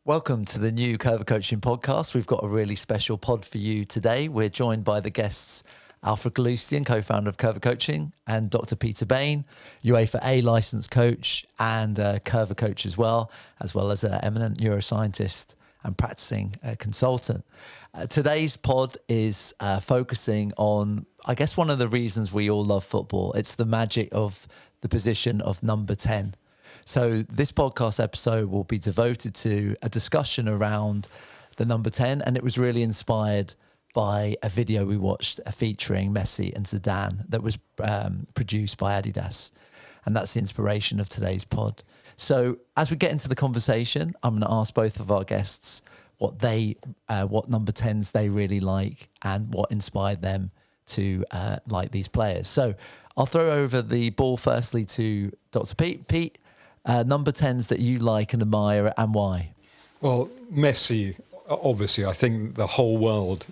Welcome to the new Coerver Coaching podcast. We've got a really special pod for you today. We're joined by the guests Alf Galustian, co-founder of Coerver Coaching, and Dr. Peter Bain, UEFA A licensed coach and Coerver Coach as well as an eminent neuroscientist and practicing consultant. Today's pod is focusing on, I guess, one of the reasons we all love football. It's the magic of the position of number 10. So this podcast episode will be devoted to a discussion around the number 10, and it was really inspired by a video we watched featuring Messi and Zidane that was produced by Adidas, and that's the inspiration of today's pod. So as we get into the conversation, I'm going to ask both of our guests what number 10s they really like and what inspired them to like these players. So I'll throw over the ball firstly to Dr. Pete. Pete, number 10s that you like and admire, and why? Well, Messi, obviously, I think the whole world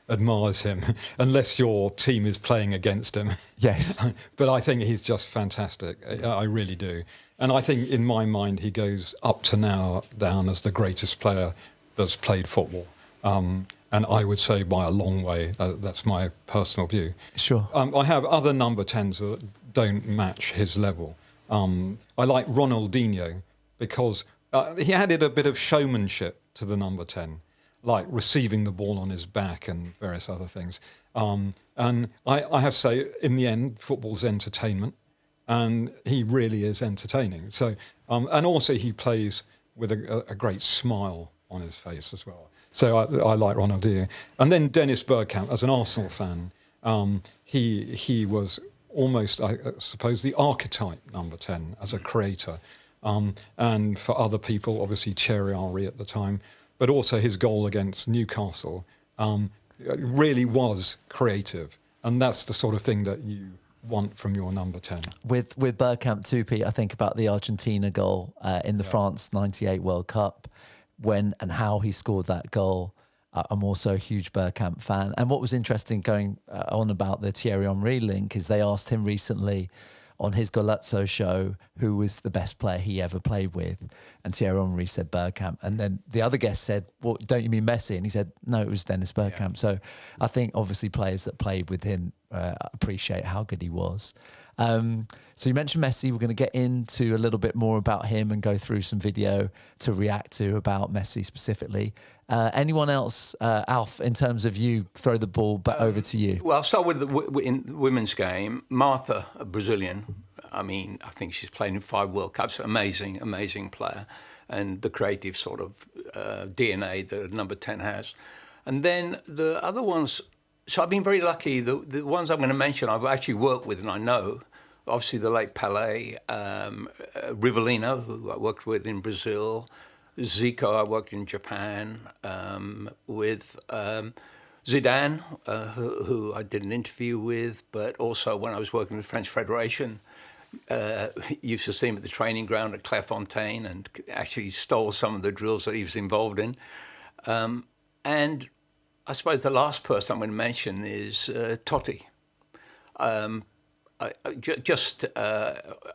admires him, unless your team is playing against him. Yes. But I think he's just fantastic. I really do. And I think in my mind, he goes up to now down as the greatest player that's played football. And I would say by a long way. That's my personal view. Sure. I have other number 10s that don't match his level. I like Ronaldinho because he added a bit of showmanship to the number 10, like receiving the ball on his back and various other things. And I have to say, in the end, football's entertainment, and he really is entertaining. So, and also he plays with a great smile on his face as well. So I like Ronaldinho. And then Dennis Bergkamp, as an Arsenal fan, he was almost, I suppose, the archetype number 10 as a creator. And for other people, obviously Thierry Henry at the time, but also his goal against Newcastle really was creative. And that's the sort of thing that you want from your number 10. With Bergkamp too, Pete, I think about the Argentina goal in the France 98 World Cup, when and how he scored that goal. I'm also a huge Bergkamp fan. And what was interesting going on about the Thierry Henry link is they asked him recently on his Golazzo show who was the best player he ever played with. And Thierry Henry said Bergkamp. And then the other guest said, well, don't you mean Messi? And he said, no, it was Dennis Bergkamp. Yeah. So I think obviously players that played with him appreciate how good he was. So you mentioned Messi. We're going to get into a little bit more about him and go through some video to react to about Messi specifically. Anyone else, Alf, in terms of you, throw the ball back over to you? Well, I'll start with in the women's game. Martha, a Brazilian. I mean, I think she's played in 5 World Cups. Amazing, amazing player. And the creative sort of DNA that number 10 has. And then the other ones, so I've been very lucky. The ones I'm going to mention, I've actually worked with and I know. Obviously, the late Pelé, Rivellino, who I worked with in Brazil, Zico, I worked in Japan, with Zidane, who I did an interview with, but also when I was working with the French Federation, used to see him at the training ground at Clairefontaine and actually stole some of the drills that he was involved in. And I suppose the last person I'm going to mention is Totti. I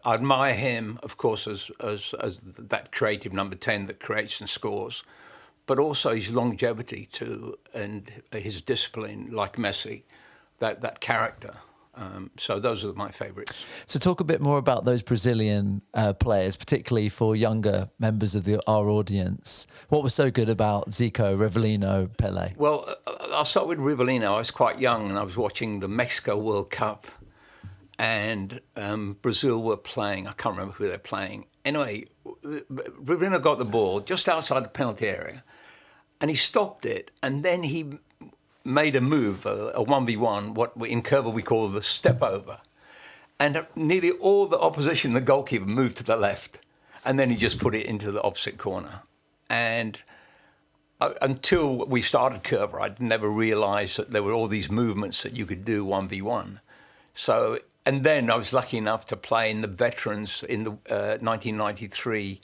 admire him, of course, as that creative number 10 that creates and scores, but also his longevity too, and his discipline, like Messi, that character. So those are my favourites. So talk a bit more about those Brazilian players, particularly for younger members of our audience. What was so good about Zico, Rivellino, Pelé? Well, I'll start with Rivellino. I was quite young and I was watching the Mexico World Cup. And Brazil were playing, I can't remember who they're playing. Anyway, Rivellino got the ball just outside the penalty area and he stopped it. And then he made a move, a 1v1, what in Coerver we call the step over. And nearly all the opposition, the goalkeeper, moved to the left. And then he just put it into the opposite corner. And until we started Coerver, I'd never realised that there were all these movements that you could do 1v1. So... And then I was lucky enough to play in the veterans in the 1993.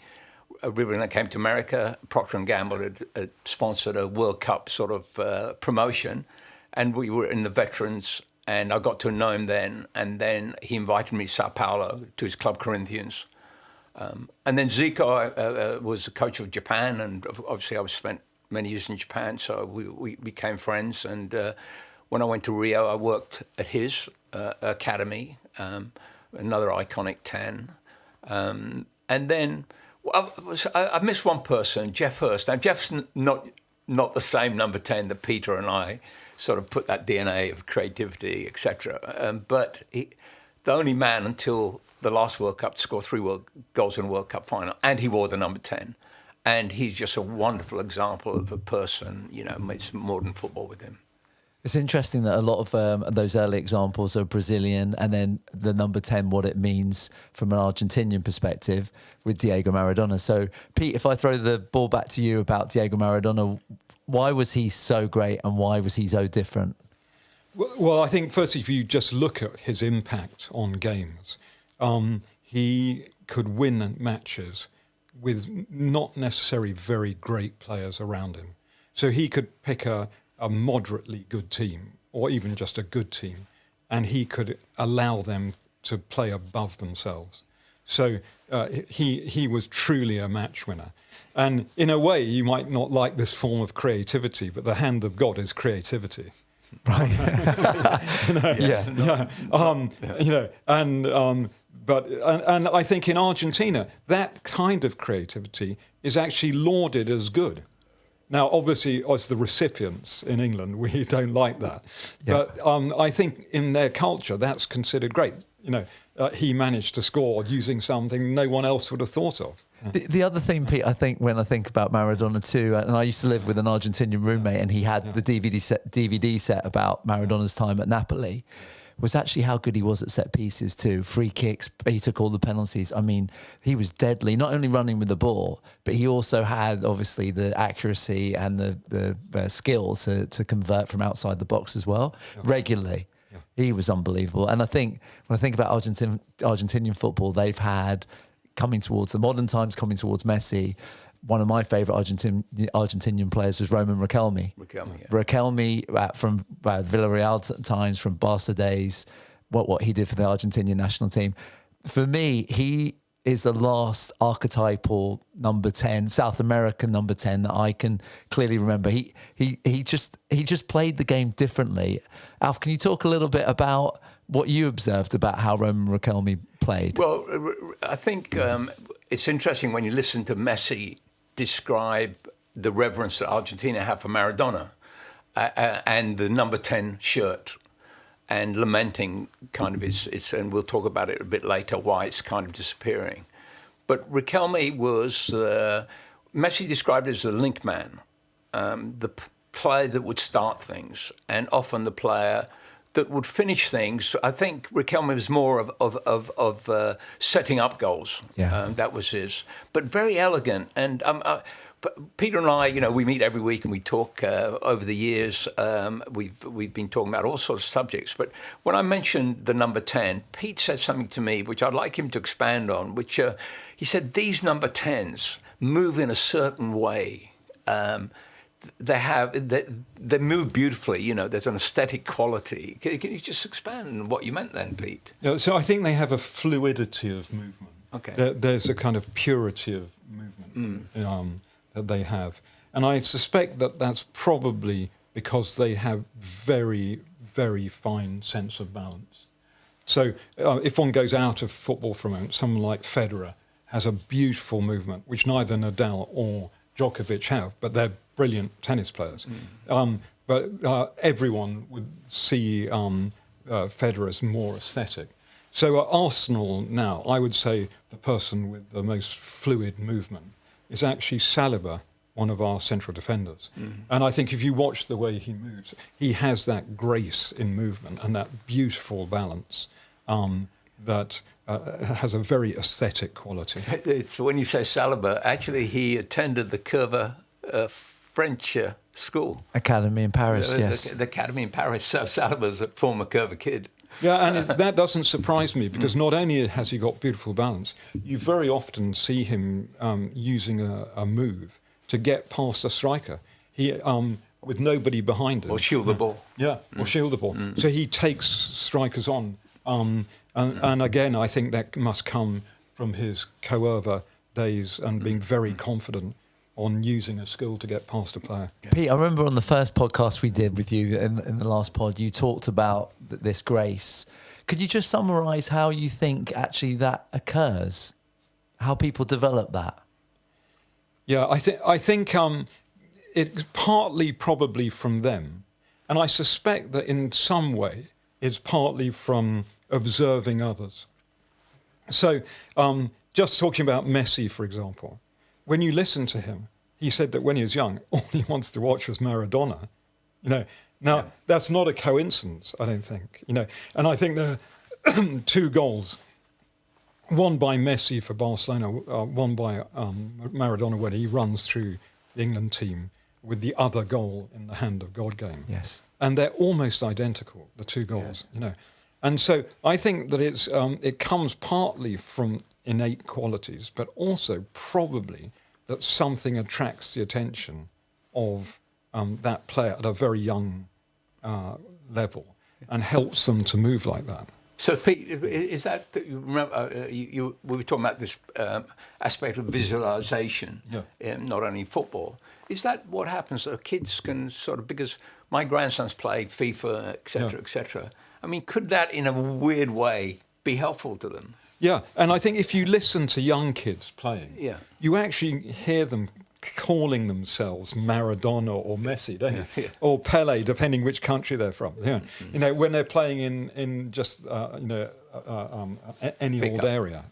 Rivellino came to America. Procter & Gamble had sponsored a World Cup sort of promotion. And we were in the veterans. And I got to know him then. And then he invited me to Sao Paulo, to his club Corinthians. And then Zico was a coach of Japan, and obviously I spent many years in Japan, so we became friends. And when I went to Rio, I worked at his academy, another iconic 10. And then I missed one person, Jeff Hurst. Now, Jeff's not the same number 10 that Peter and I sort of put that DNA of creativity, etc. But the only man until the last World Cup to score 3 goals in a World Cup final, and he wore the number 10. And he's just a wonderful example of a person, makes modern football with him. It's interesting that a lot of those early examples are Brazilian, and then the number 10, what it means from an Argentinian perspective with Diego Maradona. So, Pete, if I throw the ball back to you about Diego Maradona, why was he so great and why was he so different? Well, I think firstly, if you just look at his impact on games, he could win matches with not necessarily very great players around him. So he could pick a moderately good team or even just a good team, and he could allow them to play above themselves. So he was truly a match winner. And in a way, you might not like this form of creativity, but the hand of God is creativity. Right. And I think in Argentina, that kind of creativity is actually lauded as good. Now, obviously, as the recipients in England, we don't like that. Yeah. But I think in their culture, that's considered great. He managed to score using something no one else would have thought of. The other thing, Pete, I think when I think about Maradona too, and I used to live with an Argentinian roommate, and he had the DVD set about Maradona's time at Napoli, was actually how good he was at set pieces too. Free kicks, he took all the penalties. I mean, he was deadly, not only running with the ball, but he also had obviously the accuracy and the skill to convert from outside the box as well, regularly. Yeah. He was unbelievable. And I think when I think about Argentinian football, they've had, coming towards the modern times, coming towards Messi, one of my favourite Argentinian players was Roman Riquelme. Riquelme from Villarreal times, from Barca days, what he did for the Argentinian national team. For me, he is the last archetypal number 10, South American number 10 that I can clearly remember. He just played the game differently. Alf, can you talk a little bit about what you observed about how Roman Riquelme played? Well, I think it's interesting when you listen to Messi describe the reverence that Argentina have for Maradona and the number 10 shirt, and lamenting kind of its, and we'll talk about it a bit later, why it's kind of disappearing. But Riquelme was, Messi described it as the link man, the player that would start things, and often the player that would finish things. I think Riquelme was more of setting up goals. Yeah. That was his, but very elegant. And Peter and I, we meet every week and we talk over the years. We've been talking about all sorts of subjects. But when I mentioned the number 10, Pete said something to me which I'd like him to expand on. Which he said, these number 10s move in a certain way. They move beautifully. There's an aesthetic quality. Can you just expand on what you meant then, Pete? Yeah, so I think they have a fluidity of movement. Okay. There's a kind of purity of movement that they have, and I suspect that that's probably because they have very, very fine sense of balance. So if one goes out of football for a moment, someone like Federer has a beautiful movement, which neither Nadal or Djokovic have, but they're brilliant tennis players. But everyone would see Federer as more aesthetic. So at Arsenal now, I would say the person with the most fluid movement is actually Saliba, one of our central defenders. And I think if you watch the way he moves, he has that grace in movement and that beautiful balance that has a very aesthetic quality. It's when you say Saliba, actually he attended the Coerver French school. Academy in Paris, yes. The Academy in Paris. So Saliba's a former Coerver kid. Yeah, and that doesn't surprise me, because not only has he got beautiful balance, you very often see him using a move to get past a striker. He with nobody behind him. Or shield the ball. Yeah, or shield the ball. So he takes strikers on. And again, I think that must come from his Coerver days and being very confident on using a skill to get past a player. Pete, I remember on the first podcast we did with you in the last pod, you talked about this grace. Could you just summarise how you think actually that occurs? How people develop that? Yeah, I think it's partly probably from them. And I suspect that in some way it's partly from observing others. So just talking about Messi, for example, when you listen to him, he said that when he was young, all he wants to watch was Maradona. Now that's not a coincidence, I don't think. And I think there are 2 goals, one by Messi for Barcelona, one by Maradona when he runs through the England team with the other goal in the Hand of God game. Yes. And they're almost identical, the 2 goals. And so I think that it comes partly from innate qualities, but also probably that something attracts the attention of that player at a very young level and helps them to move like that. So, Pete, is that you remember? We were talking about this aspect of visualization, not only in football. Is that what happens? So kids can sort of, because my grandsons play FIFA, etc., etc. I mean, could that, in a weird way, be helpful to them? Yeah, and I think if you listen to young kids playing, you actually hear them calling themselves Maradona or Messi, don't you? Yeah. Or Pele, depending which country they're from. Yeah. When they're playing in just any old area,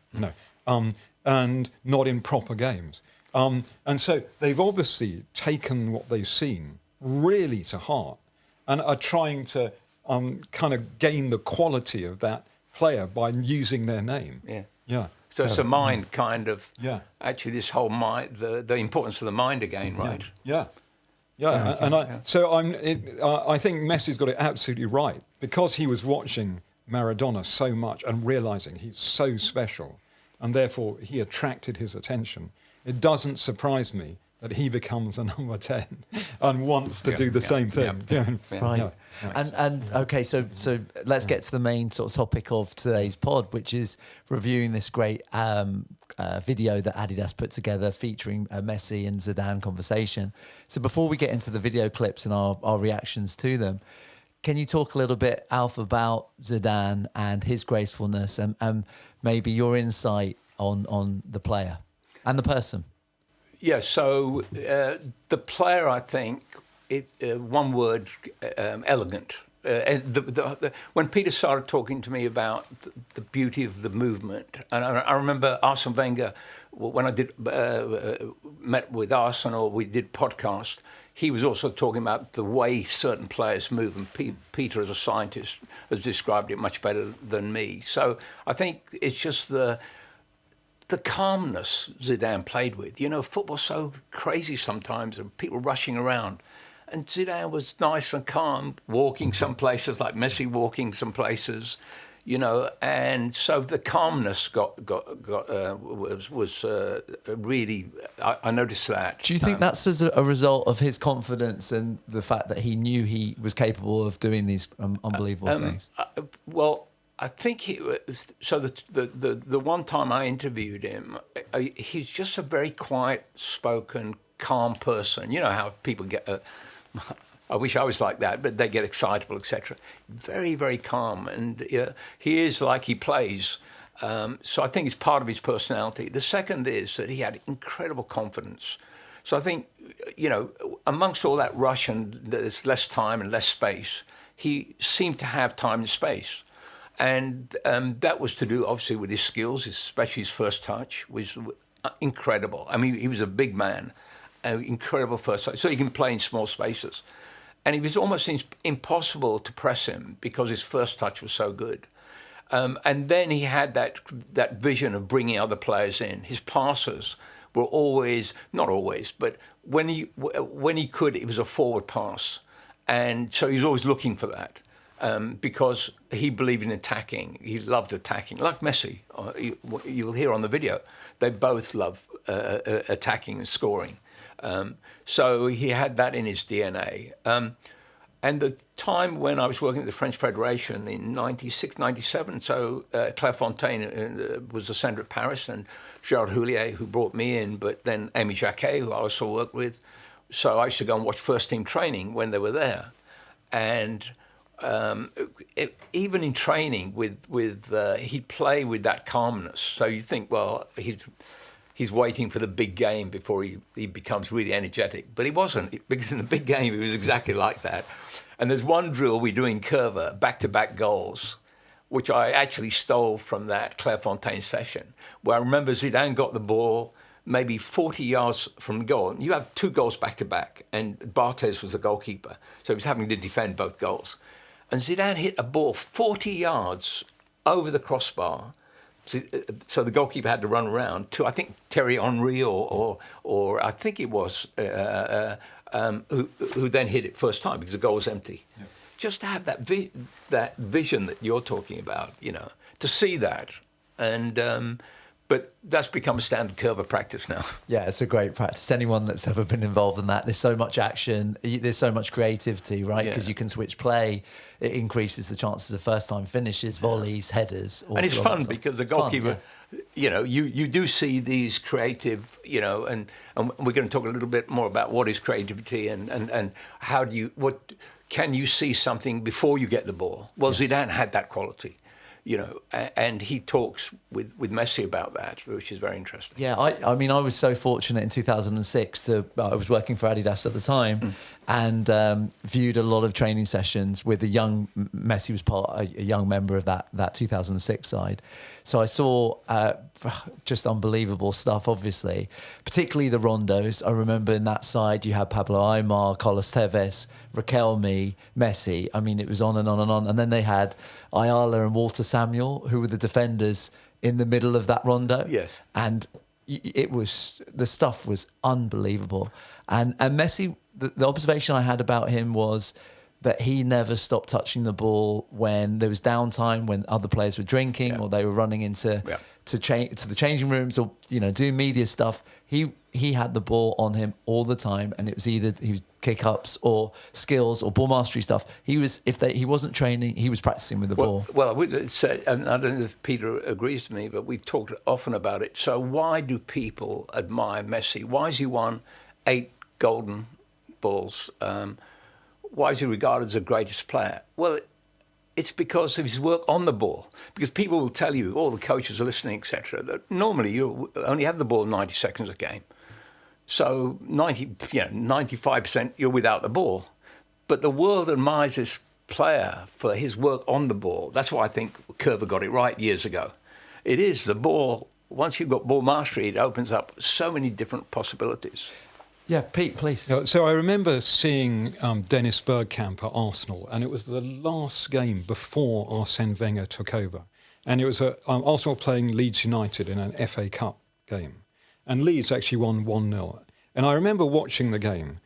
and not in proper games. And so they've obviously taken what they've seen really to heart and are trying to kind of gain the quality of that player by using their name. Yeah. So it's a mind kind of, actually this whole mind, the importance of the mind again, right? Yeah. So I think Messi's got it absolutely right, because he was watching Maradona so much and realising he's so special, and therefore he attracted his attention. It doesn't surprise me that he becomes a number 10 and wants to do the same thing. Right. And okay, so let's get to the main sort of topic of today's pod, which is reviewing this great video that Adidas put together featuring a Messi and Zidane conversation. So before we get into the video clips and our reactions to them, can you talk a little bit, Alf, about Zidane and his gracefulness and maybe your insight on the player and the person? Yeah, so the player, I think, one word, elegant. When Peter started talking to me about the beauty of the movement, and I remember Arsene Wenger, when I did met with Arsenal, we did podcast, he was also talking about the way certain players move, and Peter, as a scientist, has described it much better than me. So I think it's just the calmness Zidane played with. Football's so crazy sometimes, and people rushing around. And Zidane was nice and calm, walking some places, like Messi walking some places, and so the calmness was really, I noticed that. Do you think that's as a result of his confidence and the fact that he knew he was capable of doing these unbelievable things? Well, I think the one time I interviewed him, he's just a very quiet spoken, calm person. You know how people get, I wish I was like that, but they get excitable, etc. Very, very calm. And he is like he plays. So I think it's part of his personality. The second is that he had incredible confidence. So I think, amongst all that rush and there's less time and less space, he seemed to have time and space. And that was to do, obviously, with his skills, especially his first touch was incredible. I mean, he was a big man, incredible first touch. So he can play in small spaces. And it was almost impossible to press him because his first touch was so good. And then he had that vision of bringing other players in. His passes were always, not always, but when he could, it was a forward pass. And so he was always looking for that. Because he believed in attacking. He loved attacking, like Messi. You'll hear on the video, they both love attacking and scoring. So he had that in his DNA. And the time when I was working at the French Federation in 96, 97, so Clairefontaine was the centre at Paris, and Gerard Houllier, who brought me in, but then Amy Jacquet, who I also worked with. So I used to go and watch first team training when they were there. And even in training, he'd play with that calmness. So you think, well, he's waiting for the big game before he becomes really energetic. But he wasn't, because in the big game, he was exactly like that. And there's one drill we do in Coerver, back-to-back goals, which I actually stole from that Clairefontaine session, where I remember Zidane got the ball maybe 40 yards from the goal. And you have 2 goals back-to-back, and Barthez was the goalkeeper, so he was having to defend both goals. And Zidane hit a ball 40 yards over the crossbar, so the goalkeeper had to run around to, I think, Thierry Henry or I think it was, who then hit it first time because the goal was empty. Yeah. Just to have that vision that you're talking about, to see that. And but that's become a standard Coerver practice now. Yeah, it's a great practice. Anyone that's ever been involved in that, there's so much action, there's so much creativity, right? Because you can switch play. It increases the chances of first-time finishes, volleys, headers. And it's fun because the goalkeeper, you do see these creative, and we're going to talk a little bit more about what is creativity and how can you see something before you get the ball? Well, yes. Zidane had that quality. And he talks with Messi about that, which is very interesting. Yeah, I mean, I was so fortunate in 2006 I was working for Adidas at the time and viewed a lot of training sessions with a young, Messi was a young member of that 2006 side. So I saw just unbelievable stuff, obviously, particularly the rondos. I remember in that side you had Pablo Aimar, Carlos Tevez, Riquelme, Messi. I mean, it was on and on and on. And then they had Ayala and Walter Samuel, who were the defenders in the middle of that rondo. Yes. And the stuff was unbelievable. And Messi, the observation I had about him was that he never stopped touching the ball when there was downtime, when other players were drinking or they were running into to the changing rooms or doing media stuff. He had the ball on him all the time, and it was either he was kick ups or skills or ball mastery stuff. He wasn't training, he was practicing with the ball. Well, I would say, and I don't know if Peter agrees with me, but we've talked often about it. So why do people admire Messi? Why has he won 8 golden balls? Why is he regarded as the greatest player? Well, it's because of his work on the ball. Because people will tell you, all the coaches are listening, etc., that normally you only have the ball 90 seconds a game. So 95% you're without the ball. But the world admires this player for his work on the ball. That's why I think Coerver got it right years ago. It is the ball. Once you've got ball mastery, it opens up so many different possibilities. Yeah, Pete, please. So I remember seeing Dennis Bergkamp at Arsenal, and it was the last game before Arsene Wenger took over. And it was Arsenal playing Leeds United in an FA Cup game. And Leeds actually won 1-0. And I remember watching the game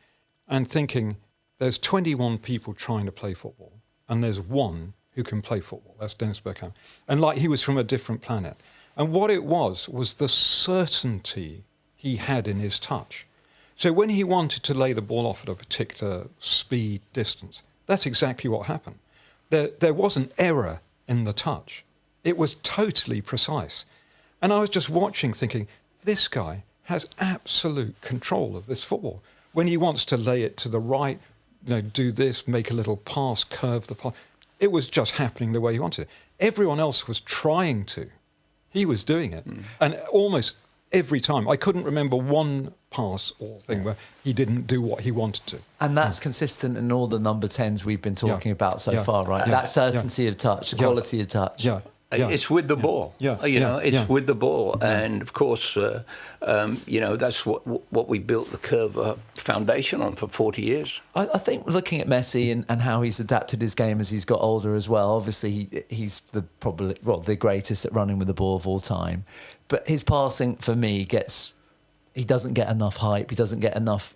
and thinking, there's 21 people trying to play football, and there's one who can play football. That's Dennis Bergkamp. And like he was from a different planet. And what it was the certainty he had in his touch. So when he wanted to lay the ball off at a particular speed, distance, that's exactly what happened. There wasn't error in the touch. It was totally precise. And I was just watching thinking, this guy has absolute control of this football. When he wants to lay it to the right, do this, make a little pass, curve the pass, it was just happening the way he wanted it. Everyone else was trying to. He was doing it. And almost every time. I couldn't remember one pass or thing where he didn't do what he wanted to. And that's consistent in all the number 10s we've been talking about so far, right? That certainty of touch, the quality of touch. It's with the ball. It's with the ball. And of course, that's what we built the Coerver Foundation on for 40 years. I think looking at Messi and how he's adapted his game as he's got older as well, obviously he's probably the greatest at running with the ball of all time. But his passing, for me, he doesn't get enough hype. He doesn't get enough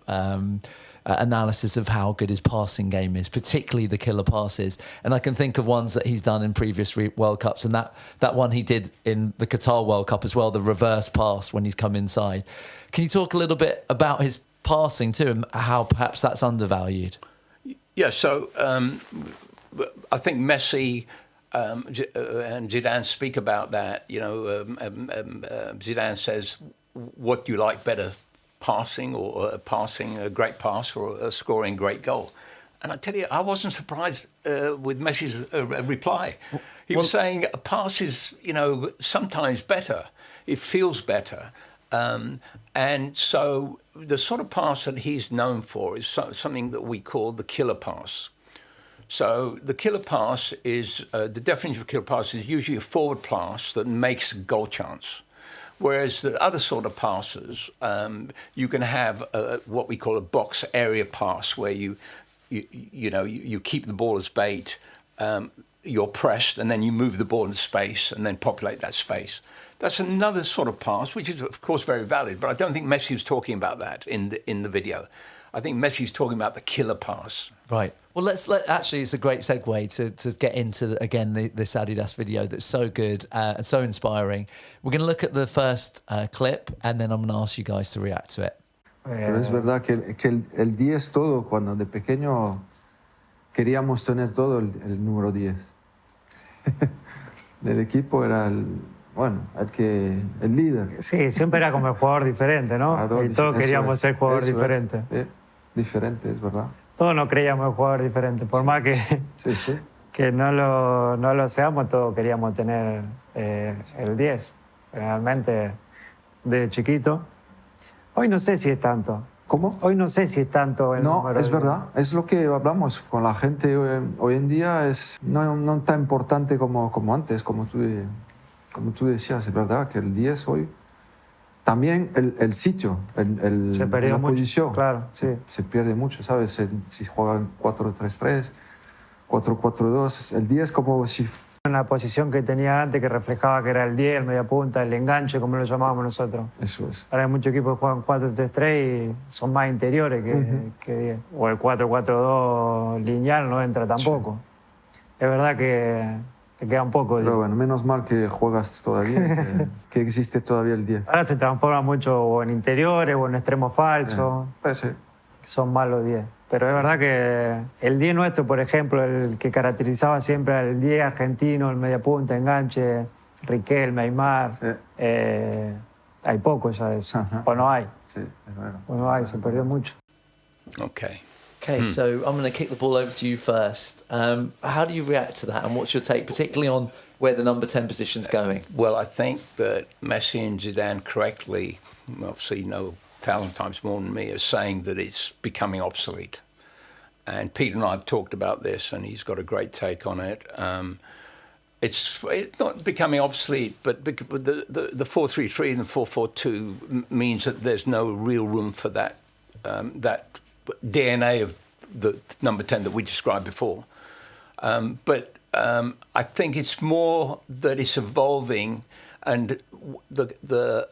analysis of how good his passing game is, particularly the killer passes. And I can think of ones that he's done in previous World Cups, and that one he did in the Qatar World Cup as well, the reverse pass when he's come inside. Can you talk a little bit about his passing too, and how perhaps that's undervalued? Yeah, so I think Messi and Zidane speak about that. You know, Zidane says, what do you like better, passing or passing a great pass or scoring a great goal? And I tell you, I wasn't surprised with Messi's reply. He was saying a pass is, you know, sometimes better. It feels better. And so the sort of pass that he's known for is something that we call the killer pass. So the killer pass is, the definition of a killer pass is usually a forward pass that makes a goal chance. Whereas the other sort of passes, you can have what we call a box area pass, where you keep the ball as bait, you're pressed, and then you move the ball into space and then populate that space. That's another sort of pass, which is, of course, very valid, but I don't think Messi was talking about that in the video. I think Messi's talking about the killer pass. Right. Well, actually, it's a great segue to get into, again, this Adidas video that's so good and so inspiring. We're going to look at the first clip, and then I'm going to ask you guys to react to it. Pero es verdad que el 10 todo, cuando de pequeño queríamos tener todo el número 10. Del equipo era el líder. Sí, siempre era como el jugador diferente, ¿no? Claro, y todos queríamos ser jugador diferente. Diferente, es verdad. Todos nos creíamos el jugador diferente, por más que, Sí. que no lo seamos, todos queríamos tener el 10. Realmente, de chiquito. Hoy no sé si es tanto. ¿Cómo? Hoy no sé si es tanto el número. No, es verdad. Es lo que hablamos con la gente hoy en día. No tan importante como antes, como tú decías. Es verdad que el 10 hoy... También el sitio, se perdió la mucho, posición. claro, sí. Se pierde mucho, ¿sabes? Si juegan 4-3-3, 4-4-2, el 10 como si... En la posición que tenía antes, que reflejaba que era el 10, el media punta, el enganche, como lo llamábamos nosotros. Eso es. Ahora hay muchos equipos que juegan 4-3-3 y son más interiores que 10. O el 4-4-2 lineal no entra tampoco. Es verdad que queda un poco. Pero bueno, menos mal que juegas todavía, que existe todavía el 10. Ahora se transforma mucho o en interiores o en extremos falsos. Sí. Que son malos 10. Pero es verdad que el 10 nuestro, por ejemplo, el que caracterizaba siempre al 10 argentino, el mediapunta, enganche, Riquelme, Aymar, Sí. Hay poco ya de eso. O no hay. Sí, es verdad. O no hay, se perdió mucho. Okay. Okay, so I'm going to kick the ball over to you first. How do you react to that, and what's your take, particularly on where the number 10 position's going? Well, I think that Messi and Zidane correctly, obviously know 1,000 times more than me, are saying that it's becoming obsolete. And Pete and I have talked about this, and he's got a great take on it. It's not becoming obsolete, but the 4-3-3 and the 4-4-2 means that there's no real room for that DNA of the number 10 that we described before. But I think it's more that it's evolving, and the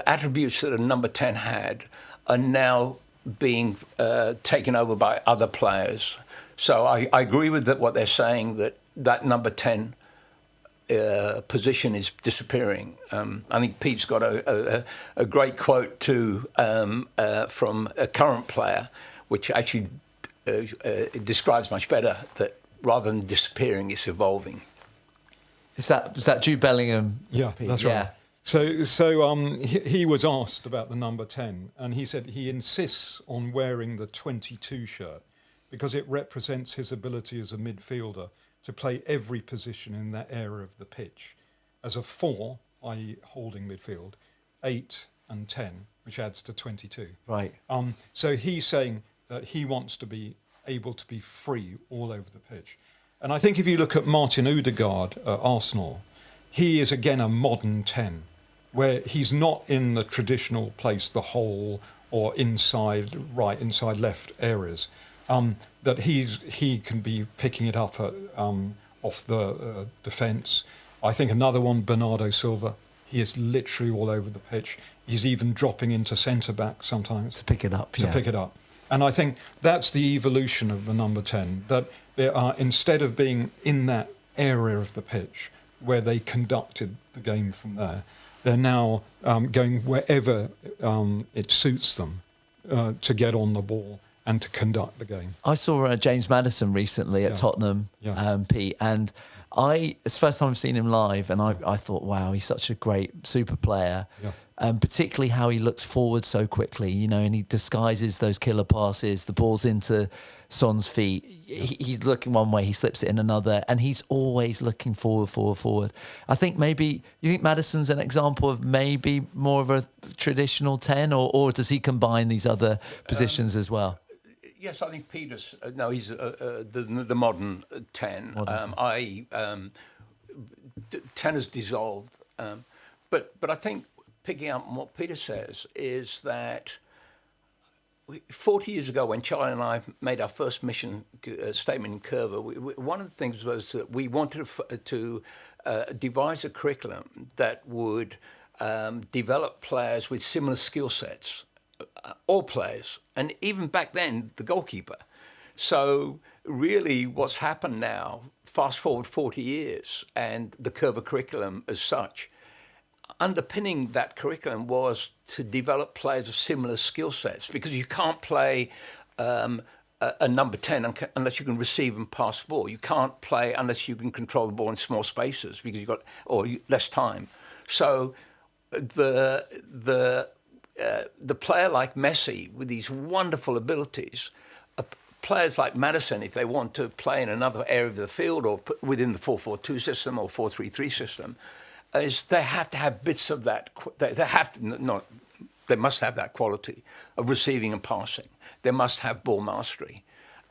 attributes that a number 10 had are now being taken over by other players. So I agree with what they're saying, that number 10 position is disappearing. I think Pete's got a great quote from a current player, which actually describes much better that rather than disappearing, it's evolving. Is that Jude Bellingham? Yeah, Pete? that's right. So he was asked about the number 10, and he said he insists on wearing the 22 shirt because it represents his ability as a midfielder to play every position in that area of the pitch. As a 4, i.e. holding midfield, 8 and 10, which adds to 22. Right. So he's saying that he wants to be able to be free all over the pitch. And I think if you look at Martin Ødegaard at Arsenal, he is again a modern 10, where he's not in the traditional place, the hole or inside right, inside left areas. That he can be picking it up off the defence. I think another one, Bernardo Silva, he is literally all over the pitch. He's even dropping into centre-back sometimes. To pick it up, pick it up. And I think that's the evolution of the number 10, that they are, instead of being in that area of the pitch where they conducted the game from there, they're now going wherever it suits them to get on the ball and to conduct the game. I saw James Maddison recently at Tottenham, Pete, and it's the first time I've seen him live, and I thought, wow, he's such a great super player. Yeah. Particularly how he looks forward so quickly, you know, and he disguises those killer passes, the ball's into Son's feet. He's looking one way, he slips it in another, and he's always looking forward. I think maybe, you think Maddison's an example of maybe more of a traditional 10, or does he combine these other positions as well? Yes, I think Peter's, no, he's the modern 10. 10 has dissolved. But I think, picking up on what Peter says, is that 40 years ago when Charlie and I made our first mission statement in Coerver, one of the things was that we wanted to devise a curriculum that would develop players with similar skill sets, all players, and even back then, the goalkeeper. So really what's happened now, fast forward 40 years, and the Coerver curriculum as such, underpinning that curriculum was to develop players of similar skill sets, because you can't play a number 10 unless you can receive and pass the ball. You can't play unless you can control the ball in small spaces because you've got less time. So the player like Messi with these wonderful abilities, players like Maddison, if they want to play in another area of the field or within the 4-4-2 system or 4-3-3 system, is they have to have bits of that. They must have that quality of receiving and passing. They must have ball mastery,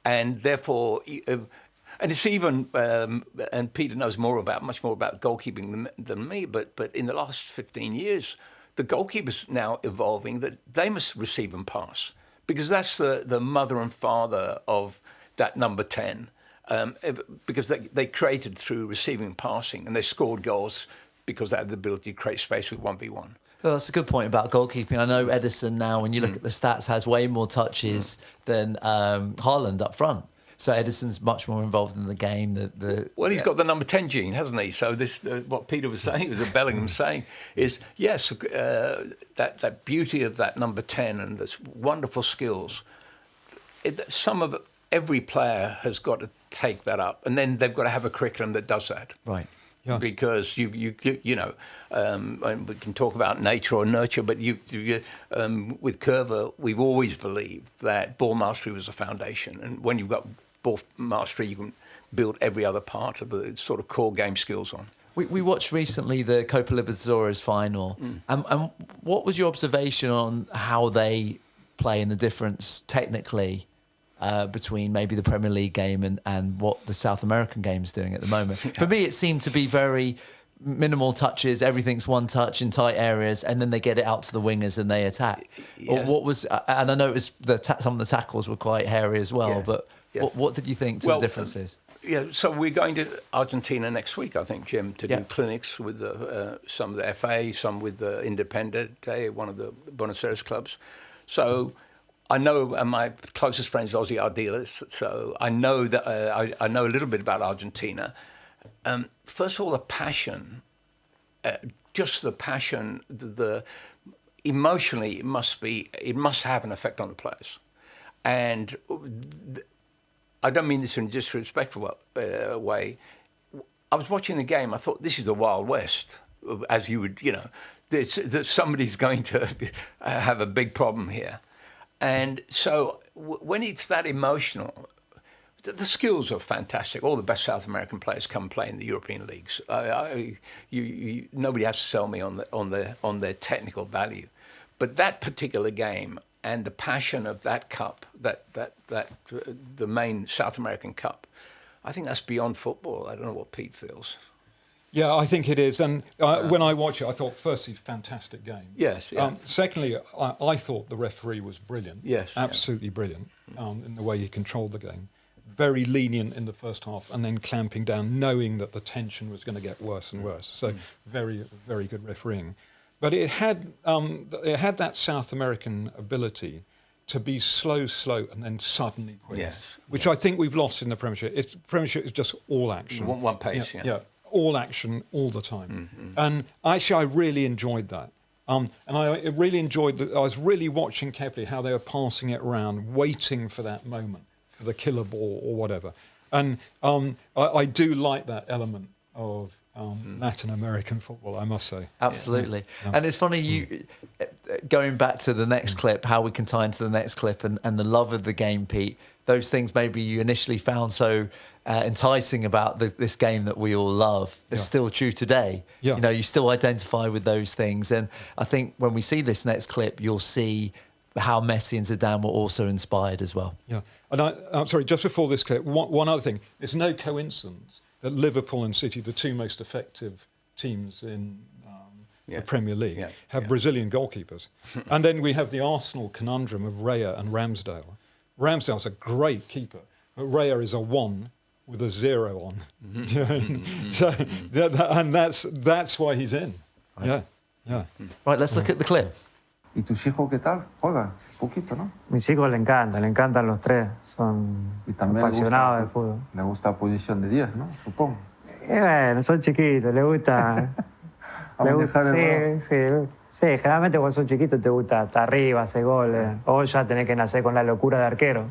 and therefore, and it's even. And Peter knows much more about goalkeeping than me. But in the last 15 years, the goalkeepers now evolving that they must receive and pass, because that's the mother and father of that number 10. Because they created through receiving and passing, and they scored goals because they had the ability to create space with 1v1. Well, that's a good point about goalkeeping. I know Edison now, when you look at the stats, has way more touches than Haaland up front. So Edison's much more involved in the game. Well, he's got the number 10 gene, hasn't he? So this, what Peter was saying, was Bellingham saying, is yes, that beauty of that number 10 and this wonderful skills. Every player has got to take that up, and then they've got to have a curriculum that does that. Right. Yeah. Because you know, we can talk about nature or nurture, but with Coerver, we've always believed that ball mastery was a foundation, and when you've got ball mastery, you can build every other part of the sort of core game skills on. We watched recently the Copa Libertadores final, and what was your observation on how they play and the difference technically between maybe the Premier League game and what the South American game is doing at the moment? For me, it seemed to be very minimal touches. Everything's one touch in tight areas, and then they get it out to the wingers and they attack. Yeah. What was? And I know it was some of the tackles were quite hairy as well. Yeah. But what did you think the differences? So we're going to Argentina next week, I think, Jim, to do clinics with some of the FA, some with the Independiente, one of the Buenos Aires clubs. So I know my closest friend is Ozzy Ardiles, so I know that I know a little bit about Argentina. First of all, the passion, just the passion, emotionally, it must have an effect on the players. And I don't mean this in a disrespectful way. I was watching the game, I thought, this is the Wild West, as you would, that somebody's going to have a big problem here. And so when it's that emotional, the skills are fantastic. All the best South American players come play in the European leagues. Nobody has to sell me on their technical value, but that particular game and the passion of that cup, the main South American cup, I think that's beyond football. I don't know what Pete feels. Yeah, I think it is. And when I watch it, I thought, firstly, fantastic game. Yes. Secondly, I thought the referee was brilliant. Yes. Absolutely brilliant in the way he controlled the game. Very lenient in the first half and then clamping down, knowing that the tension was going to get worse and worse. So very, very good refereeing. But it had that South American ability to be slow, and then suddenly quick. Yes. Which I think we've lost in the Premiership. Premiership is just all action. One pace, yeah. All action, all the time. And actually, I really enjoyed that. And I really enjoyed I was really watching carefully how they were passing it around, waiting for that moment, for the killer ball or whatever. And I do like that element of Latin American football, I must say. Absolutely. Yeah. And it's funny, you going back to the next clip, how we can tie into the next clip and the love of the game, Pete, those things maybe you initially found so enticing about this game that we all love is still true today. Yeah. You know, you still identify with those things. And I think when we see this next clip, you'll see how Messi and Zidane were also inspired as well. Yeah. And I'm sorry, just before this clip, one other thing. It's no coincidence that Liverpool and City, the two most effective teams in the Premier League, have Brazilian goalkeepers. And then we have the Arsenal conundrum of Raya and Ramsdale. Ramsdale's a great keeper, but Raya is a 1 with a 0 on. So, and that's why he's in. Right. Yeah. Right, let's look at the clip. ¿Y tus hijos qué tal? Juegan poquito, ¿no? Mis hijos le encantan los tres, son apasionados del fútbol. Le gusta la posición de 10, ¿no? Supongo. Bueno, son chiquitos, les gusta. Sí, generalmente cuando son chiquitos te gusta estar arriba, hacer goles. O ya tenés que nacer con la locura de arquero,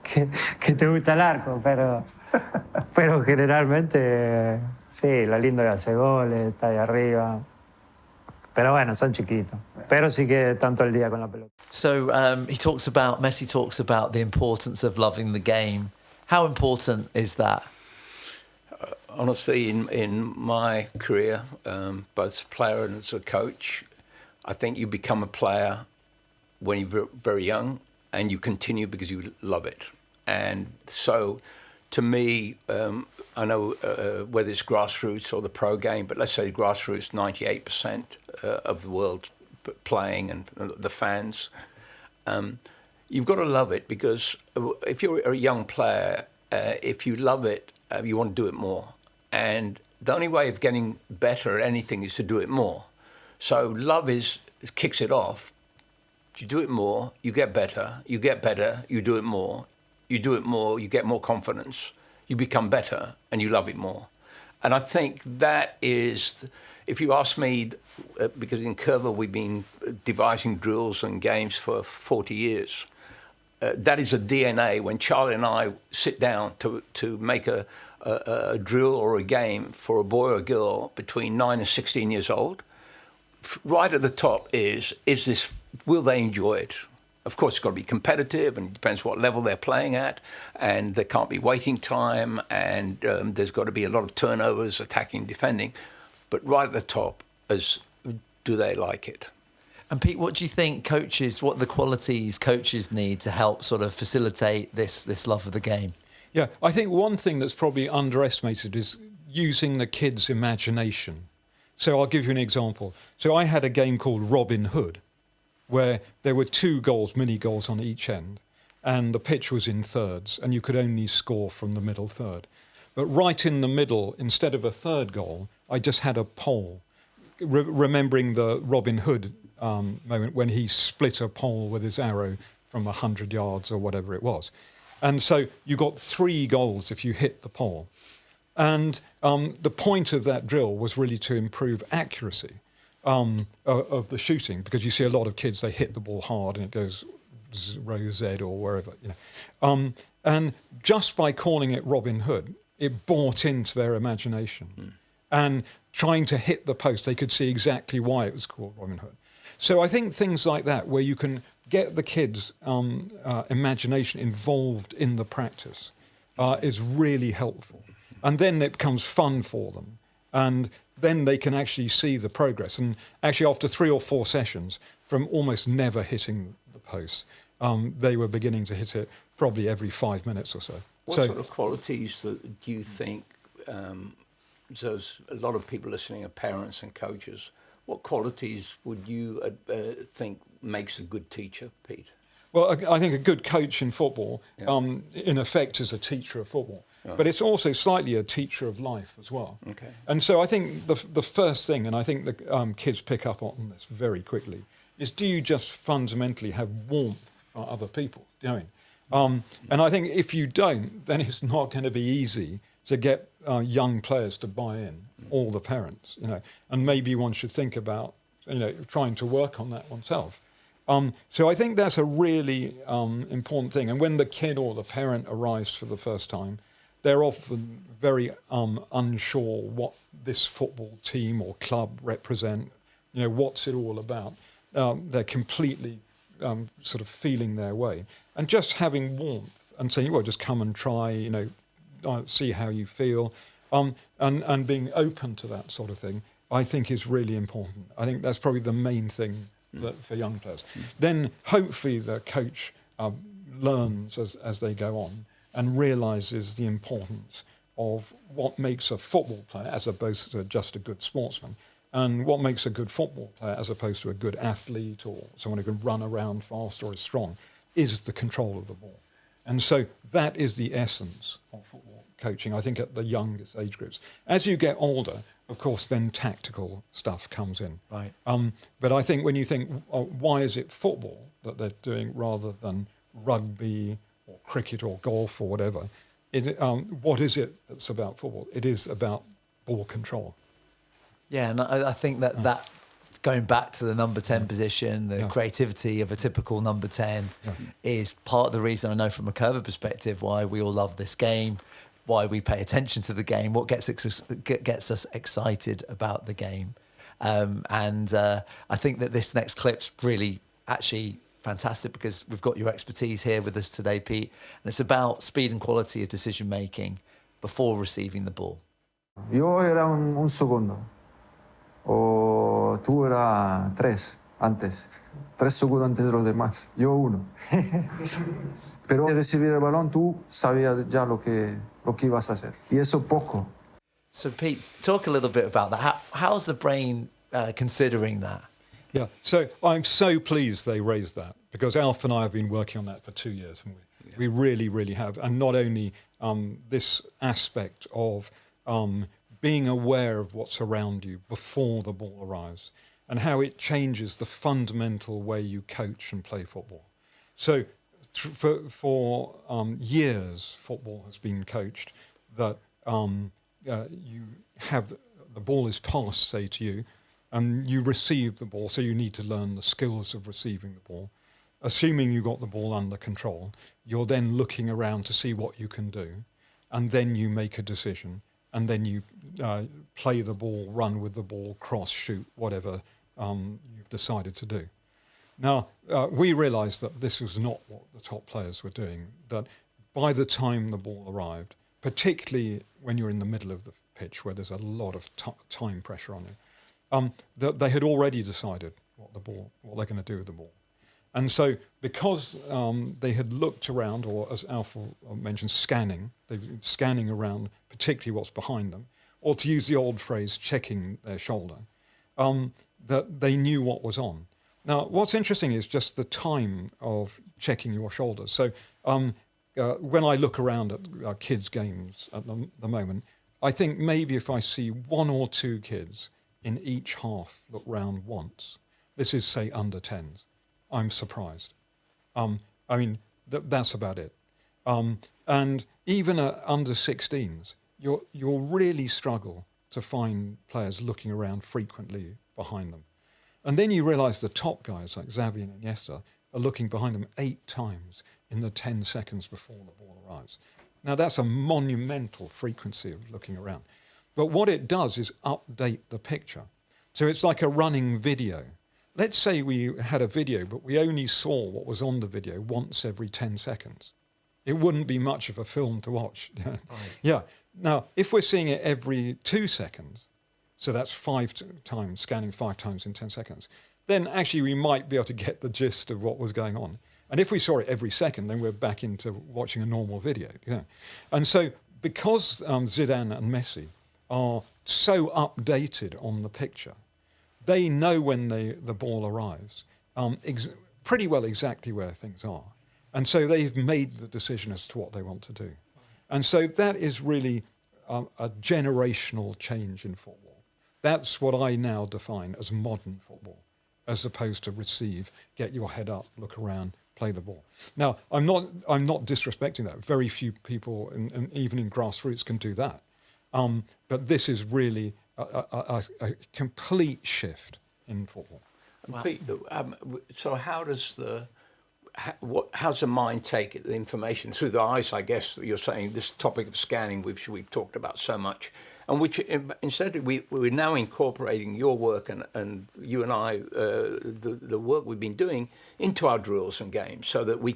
que te gusta el arco, pero generalmente sí, lo lindo es hacer goles, estar ahí arriba. Pero bueno, son chiquitos. Pero sí que tanto el día con la pelota. So Messi talks about the importance of loving the game. How important is that? Honestly, in my career, both as a player and as a coach, I think you become a player when you're very young and you continue because you love it. And so, to me, I know whether it's grassroots or the pro game, but let's say grassroots, 98% of the world playing and the fans. You've got to love it because if you're a young player, if you love it, you want to do it more. And the only way of getting better at anything is to do it more. So love kicks it off. You do it more, you get better, you do it more, you get more confidence, you become better, and you love it more. And I think that is, if you ask me, because in Coerver we've been devising drills and games for 40 years, that is a DNA. When Charlie and I sit down to make a drill or a game for a boy or a girl between 9 and 16 years old, right at the top is this, will they enjoy it? Of course, it's got to be competitive, and it depends what level they're playing at, and there can't be waiting time, and there's got to be a lot of turnovers, attacking, defending. But right at the top is, do they like it? And Pete, what do you think what the qualities coaches need to help sort of facilitate this love of the game? Yeah, I think one thing that's probably underestimated is using the kids' imagination. So I'll give you an example. So I had a game called Robin Hood, where there were 2 goals, mini goals on each end, and the pitch was in thirds, and you could only score from the middle third. But right in the middle, instead of a third goal, I just had a pole, remembering the Robin Hood moment when he split a pole with his arrow from 100 yards or whatever it was. And so you got 3 goals if you hit the pole. And the point of that drill was really to improve accuracy of the shooting, because you see a lot of kids, they hit the ball hard and it goes row Z or wherever, you know. And just by calling it Robin Hood, it bought into their imagination. And trying to hit the post, they could see exactly why it was called Robin Hood. So I think things like that, where you can get the kids' imagination involved in the practice, is really helpful. And then it becomes fun for them. And then they can actually see the progress. And actually, after 3 or 4 sessions, from almost never hitting the post, they were beginning to hit it probably every 5 minutes or so. What sort of qualities do you think, there's a lot of people listening are parents and coaches, what qualities would you think makes a good teacher, Pete? Well, I think a good coach in football, in effect, is a teacher of football. Yeah. But it's also slightly a teacher of life as well. Okay. And so I think the first thing, and I think the kids pick up on this very quickly, is do you just fundamentally have warmth for other people? Do you know what I mean? And I think if you don't, then it's not going to be easy to get young players to buy in, all the parents, you know. And maybe one should think about trying to work on that oneself. So I think that's a really important thing. And when the kid or the parent arrives for the first time, they're often very unsure what this football team or club represent, what's it all about. They're completely sort of feeling their way. And just having warmth and saying, well, just come and try, see how you feel, and being open to that sort of thing, I think is really important. I think that's probably the main thing for young players. Then hopefully the coach learns as they go on and realises the importance of what makes a football player as opposed to just a good sportsman, and what makes a good football player as opposed to a good athlete or someone who can run around fast or is strong, is the control of the ball. And so that is the essence of football coaching, I think, at the youngest age groups. As you get older, of course, then tactical stuff comes in. Right. But I think when you think, why is it football that they're doing rather than rugby or cricket or golf or whatever, what is it that's about football? It is about ball control. Yeah, and I think that going back to the number 10 position, the creativity of a typical number 10 is part of the reason, I know from a Coerver perspective, why we all love this game, why we pay attention to the game, what gets us excited about the game. And I think that this next clip's really actually fantastic because we've got your expertise here with us today, Pete, and it's about speed and quality of decision making before receiving the ball. Yo era un segundo, o tú era 3 antes, 3 segundos antes de los demás, yo 1. Pero al recibir el balón tú sabías ya lo que ibas a hacer, y eso poco. So Pete, talk a little bit about that. How's the brain considering that? Yeah, so I'm so pleased they raised that because Alf and I have been working on that for 2 years, haven't we? Yeah. We really, really have. And not only this aspect of being aware of what's around you before the ball arrives and how it changes the fundamental way you coach and play football. So for years, football has been coached that you have the ball is passed, say, to you, and you receive the ball, so you need to learn the skills of receiving the ball. Assuming you got the ball under control, you're then looking around to see what you can do, and then you make a decision, and then you play the ball, run with the ball, cross, shoot, whatever you've decided to do. Now, we realised that this was not what the top players were doing, that by the time the ball arrived, particularly when you're in the middle of the pitch where there's a lot of time pressure on you, that they had already decided what they're going to do with the ball. And so because they had looked around, or as Alf mentioned, they've been scanning around, particularly what's behind them, or to use the old phrase, checking their shoulder, that they knew what was on. Now, what's interesting is just the time of checking your shoulder. So when I look around at kids' games at the moment, I think maybe if I see 1 or 2 kids in each half look round once, this is, say, under 10s, I'm surprised. I mean, that's about it. And even at under 16s, you'll really struggle to find players looking around frequently behind them. And then you realise the top guys like Xavi and Iniesta are looking behind them 8 times in the 10 seconds before the ball arrives. Now, that's a monumental frequency of looking around. But what it does is update the picture. So it's like a running video. Let's say we had a video, but we only saw what was on the video once every 10 seconds. It wouldn't be much of a film to watch. Right. Yeah. Now, if we're seeing it every 2 seconds, so that's 5 times, scanning 5 times in 10 seconds, then actually we might be able to get the gist of what was going on. And if we saw it every second, then we're back into watching a normal video. Yeah. And so because Zidane and Messi are so updated on the picture, they know when the ball arrives pretty well exactly where things are. And so they've made the decision as to what they want to do. And so that is really a generational change in football. That's what I now define as modern football, as opposed to receive, get your head up, look around, play the ball. Now, I'm not disrespecting that. Very few people, even in grassroots, can do that. But this is really a complete shift in football. Wow. Pete, so how's the mind take the information through the eyes? I guess you're saying this topic of scanning, which we've talked about so much, and which instead we're now incorporating your work and you and I, the work we've been doing into our drills and games, so that we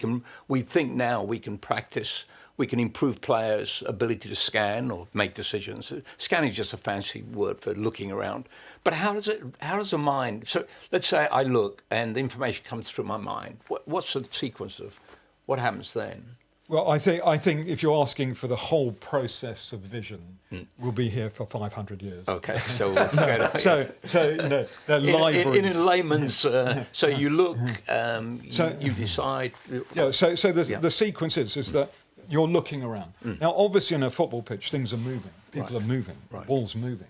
think now we can practice. We can improve players' ability to scan or make decisions. Scanning is just a fancy word for looking around. But how does the mind? So let's say I look and the information comes through my mind. What's the sequence of what happens then? Well, I think if you're asking for the whole process of vision, we'll be here for 500 years. Okay, so they're libraries. In layman's, so you look, you decide. Yeah. So the sequence is that you're looking around. Now, obviously, on a football pitch, things are moving. People are moving. The ball's moving.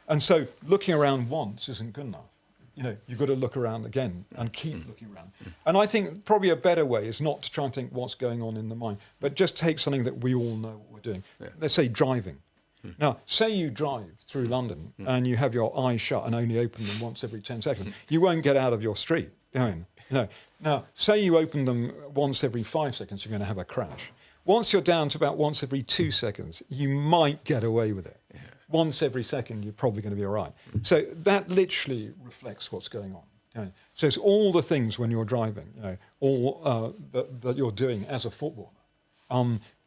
And so looking around once isn't good enough. You've got to look around again and keep looking around. And I think probably a better way is not to try and think what's going on in the mind, but just take something that we all know what we're doing. Yeah. Let's say driving. Now, say you drive through London and you have your eyes shut and only open them once every 10 seconds. You won't get out of your street. Now, say you open them once every 5 seconds, you're going to have a crash. Once you're down to about once every 2 seconds, you might get away with it. Yeah. Once every second, you're probably going to be all right. So that literally reflects what's going on. So it's all the things when you're driving, all that you're doing as a footballer.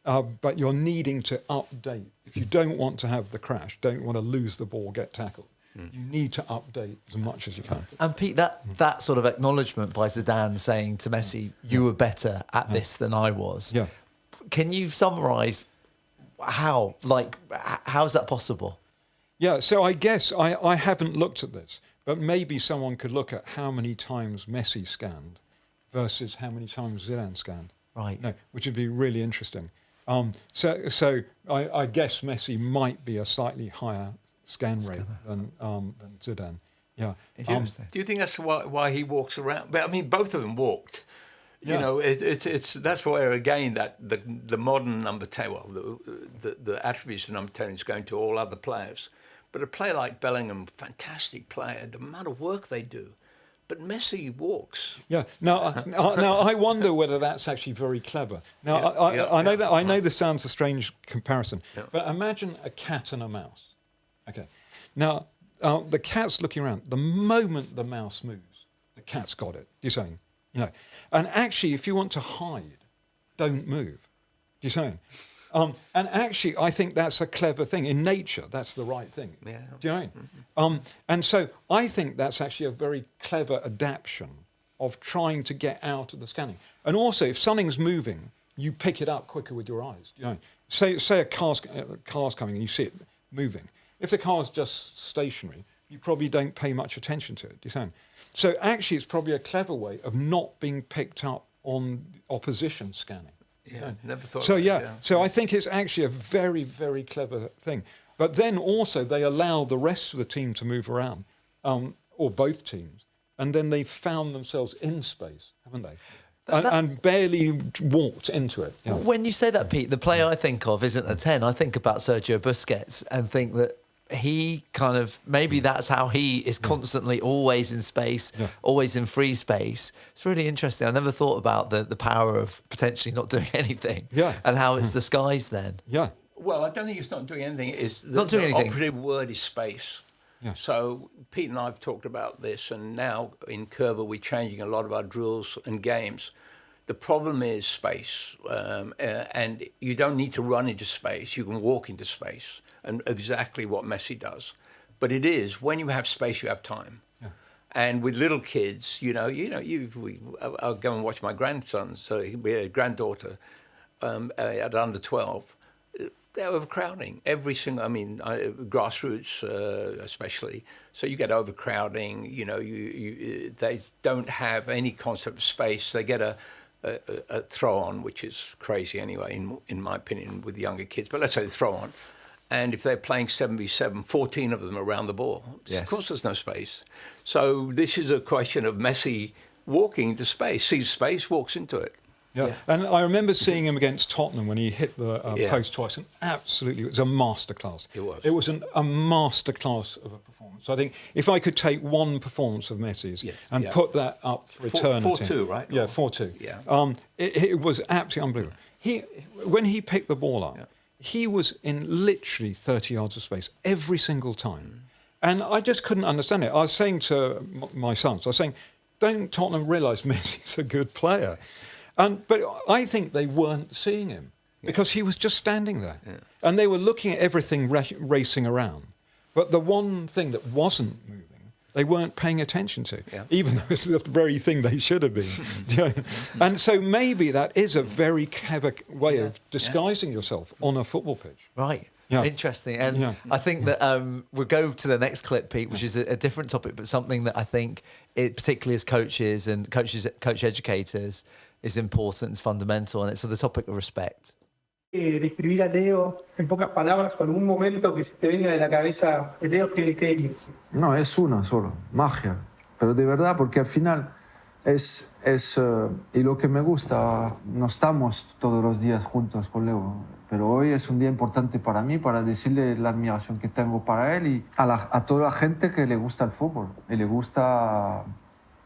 But you're needing to update. If you don't want to have the crash, don't want to lose the ball, get tackled, you need to update as much as you can. And Pete, that sort of acknowledgement by Zidane saying to Messi, you were better at this than I was. Yeah. Can you summarise how is that possible? Yeah, so I guess I haven't looked at this, but maybe someone could look at how many times Messi scanned versus how many times Zidane scanned. Right. Which would be really interesting. So I guess Messi might be a slightly higher scan rate than Zidane. Yeah. Interesting. Do you think that's why he walks around? But I mean, both of them walked. Yeah. It's that's where again that the modern number 10, the attributes of number 10 is going to all other players, but a player like Bellingham, fantastic player, the amount of work they do, but Messi walks. Yeah. Now I wonder whether that's actually very clever. Now I know this sounds a strange comparison, but imagine a cat and a mouse. Okay. Now the cat's looking around. The moment the mouse moves, the cat's got it. You're saying. And actually, if you want to hide, don't move. Do you see? And actually, I think that's a clever thing. In nature, that's the right thing. Yeah. Do you know what I mean? And so I think that's actually a very clever adaptation of trying to get out of the scanning. And also, if something's moving, you pick it up quicker with your eyes. Do you know? Say a car's coming and you see it moving. If the car's just stationary, you probably don't pay much attention to it. Do you see? So actually, it's probably a clever way of not being picked up on opposition scanning. Yeah, never thought. So so I think it's actually a very, very clever thing. But then also they allow the rest of the team to move around, or both teams, and then they found themselves in space, haven't they? And barely walked into it. Yeah. When you say that, Pete, the player I think of isn't a 10. I think about Sergio Busquets and think that he kind of, maybe that's how he is constantly always in space, always in free space. It's really interesting. I never thought about the power of potentially not doing anything and how it's disguised then. Yeah. Well, I don't think it's not doing anything. It's not doing anything. The operative word is space. Yeah. So Pete and I have talked about this, and now in Coerver we're changing a lot of our drills and games. The problem is space, and you don't need to run into space. You can walk into space. And exactly what Messi does. But it is, when you have space, you have time. Yeah. And with little kids, I'll go and watch my grandson, granddaughter at under 12. They're overcrowding. Every single, grassroots especially. So you get overcrowding, they don't have any concept of space. They get a throw on, which is crazy anyway, in my opinion, with younger kids. But let's say throw on. And if they're playing 7v7, 14 of them around the ball. Yes. Of course, there's no space. So this is a question of Messi walking into space, sees space, walks into it. Yeah. And I remember seeing him against Tottenham when he hit the post twice, and absolutely, it was a masterclass. It was. It was a masterclass of a performance. performance. I think if I could take one performance of Messi's and put that up for eternity. 4-2, right? Yeah, 4-2. Yeah. It was absolutely unbelievable. When he picked the ball up, he was in literally 30 yards of space every single time. And I just couldn't understand it. I was saying to my sons, I was saying, don't Tottenham realise Messi's a good player? But I think they weren't seeing him because he was just standing there. Yeah. And they were looking at everything racing around. But the one thing that wasn't moving, they weren't paying attention to, even though it's the very thing they should have been. And so maybe that is a very clever way of disguising yourself on a football pitch. Right. Yeah. Interesting. And I think that we'll go to the next clip, Pete, which is a different topic, but something that I think, particularly as coaches and coach educators, is important, it's fundamental, and it's the topic of respect. Describir a Leo en pocas palabras, con un momento que se te venga de la cabeza de Leo, ¿qué dices? No, es una solo, magia. Pero de verdad, porque al final y lo que me gusta, no estamos todos los días juntos con Leo, pero hoy es un día importante para mí, para decirle la admiración que tengo para él y a toda la gente que le gusta el fútbol y le gusta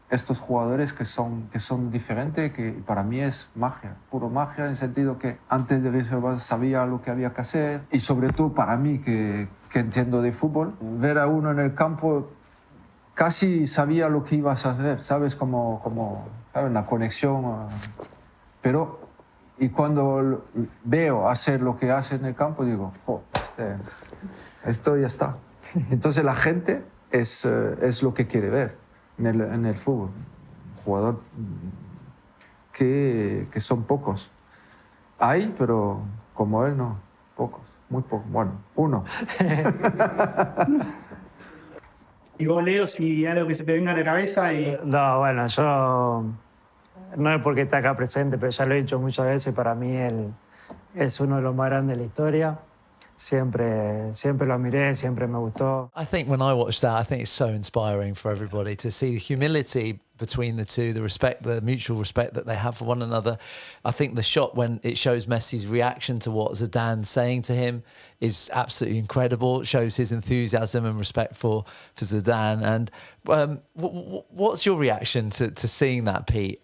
estos jugadores que son diferentes, que para mí es magia, puro magia, en el sentido que antes de reservar sabía lo que había que hacer y sobre todo para mí que entiendo de fútbol, ver a uno en el campo casi sabía lo que ibas a hacer, ¿sabes? Como ¿sabes? La conexión, pero y cuando veo hacer lo que hace en el campo digo, esto ya está. Entonces la gente es lo que quiere ver en el fútbol. Un jugador que son pocos. Hay, pero como él no. Pocos, muy pocos. Bueno, uno. Y vos, Leo, si algo que se te venga a la cabeza y... No, bueno, yo no es porque está acá presente, pero ya lo he dicho muchas veces, para mí él es uno de los más grandes de la historia. Siempre lo admiré, siempre me gustó. I think when I watch that, I think it's so inspiring for everybody to see the humility between the two, the respect, the mutual respect that they have for one another. I think the shot when it shows Messi's reaction to what Zidane's saying to him is absolutely incredible. It shows his enthusiasm and respect for Zidane. And what's your reaction to seeing that, Pete?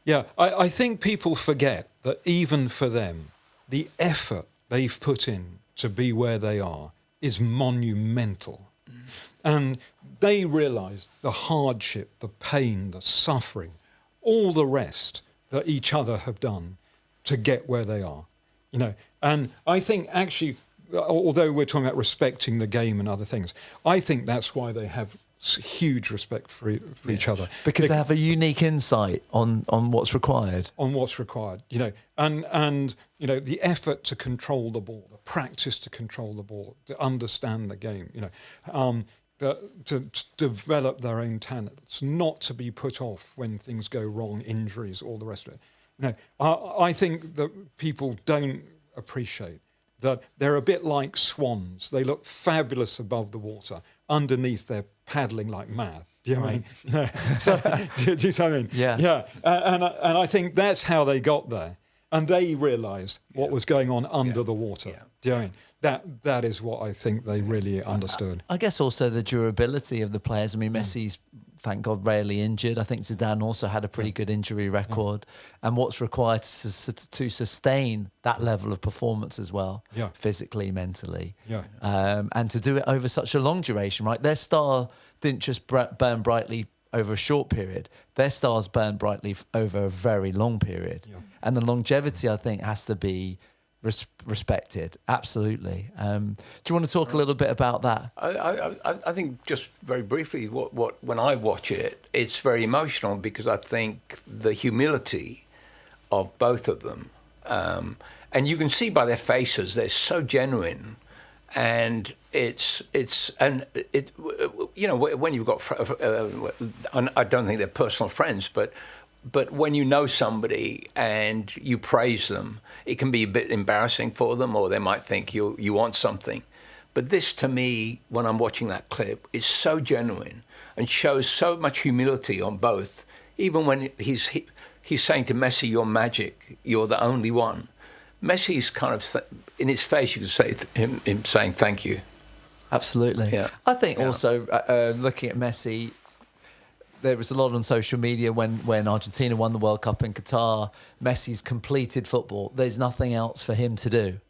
Yeah, I think people forget that even for them, the effort they've put in to be where they are is monumental. And they realise the hardship, the pain, the suffering, all the rest that each other have done to get where they are. And I think actually, although we're talking about respecting the game and other things, I think that's why they have huge respect for each other. Because they have a unique insight on what's required. On what's required, and the effort to control the ball, the practice to control the ball, to understand the game, to develop their own talents, not to be put off when things go wrong, injuries, all the rest of it. I think that people don't appreciate that they're a bit like swans. They look fabulous above the water. Underneath, they're paddling like mad. Do you know what I mean? So, do you see what I mean? Yeah. Yeah. And I think that's how they got there. And they realised what was going on under the water. Yeah. Do you know what I mean? That is what I think they really understood. I guess also the durability of the players. I mean, Messi's, thank God, rarely injured. I think Zidane also had a pretty good injury record. And what's required to sustain that level of performance as well, physically, mentally. Yeah. And to do it over such a long duration, right? Their star didn't just burn brightly over a short period. Their stars burn brightly over a very long period. Yeah. And the longevity, I think, has to be respected. Absolutely. Do you want to talk a little bit about that? I think just very briefly, when I watch it, it's very emotional because I think the humility of both of them, and you can see by their faces, they're so genuine. And when you've got, I don't think they're personal friends, but when you know somebody and you praise them, it can be a bit embarrassing for them, or they might think you want something. But this, to me, when I'm watching that clip, is so genuine and shows so much humility on both. Even when he's saying to Messi, "You're magic. You're the only one." Messi's kind of in his face, you could say him saying thank you. Absolutely. Yeah. I think also looking at Messi, there was a lot on social media when Argentina won the World Cup in Qatar. Messi's completed football. There's nothing else for him to do.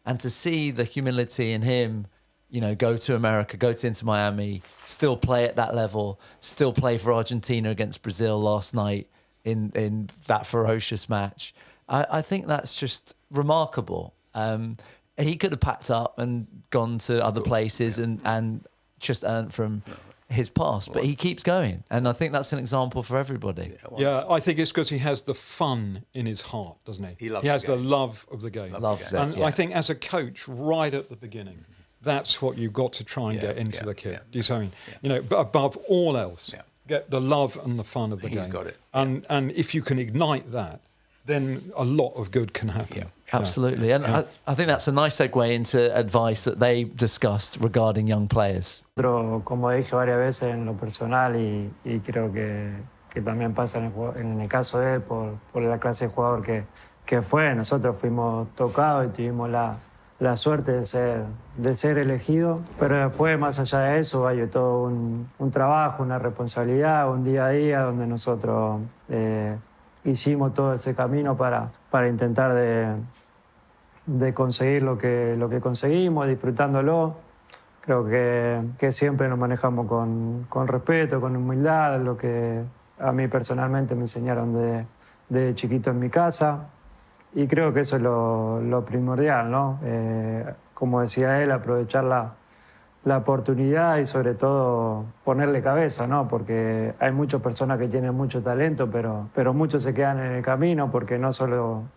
And to see the humility in him, you know, go to America, go to Inter Miami, still play at that level, still play for Argentina against Brazil last night in that ferocious match. I think that's just remarkable. He could have packed up and gone to other places and just earned from his past, but he keeps going. And I think that's an example for everybody. Yeah, I think it's because he has the fun in his heart, doesn't he? He has the love of the game. Loves it, And yeah. I think as a coach, right at the beginning, that's what you've got to try and get into the kid. Do you see what I mean? You know, but above all else, get the love and the fun of the game. He's got it. And if you can ignite that, then a lot of good can happen. Absolutely. And I think that's a nice segue into advice that they discussed regarding young players. Pero, como dije varias veces en lo personal y creo que también pasa en el caso de él por la clase de jugador que fue, nosotros fuimos tocados y tuvimos la suerte de ser elegidos, pero después, más allá de eso, hay todo un trabajo, una responsabilidad, un día a día donde nosotros hicimos todo ese camino para intentar de conseguir lo que conseguimos, disfrutándolo. Creo que siempre nos manejamos con respeto, con humildad, lo que a mí personalmente me enseñaron de chiquito en mi casa. Y creo que eso es lo primordial, ¿no? Como decía él, aprovechar la oportunidad y sobre todo ponerle cabeza, ¿no? Porque hay muchas personas que tienen mucho talento, pero muchos se quedan en el camino porque no solo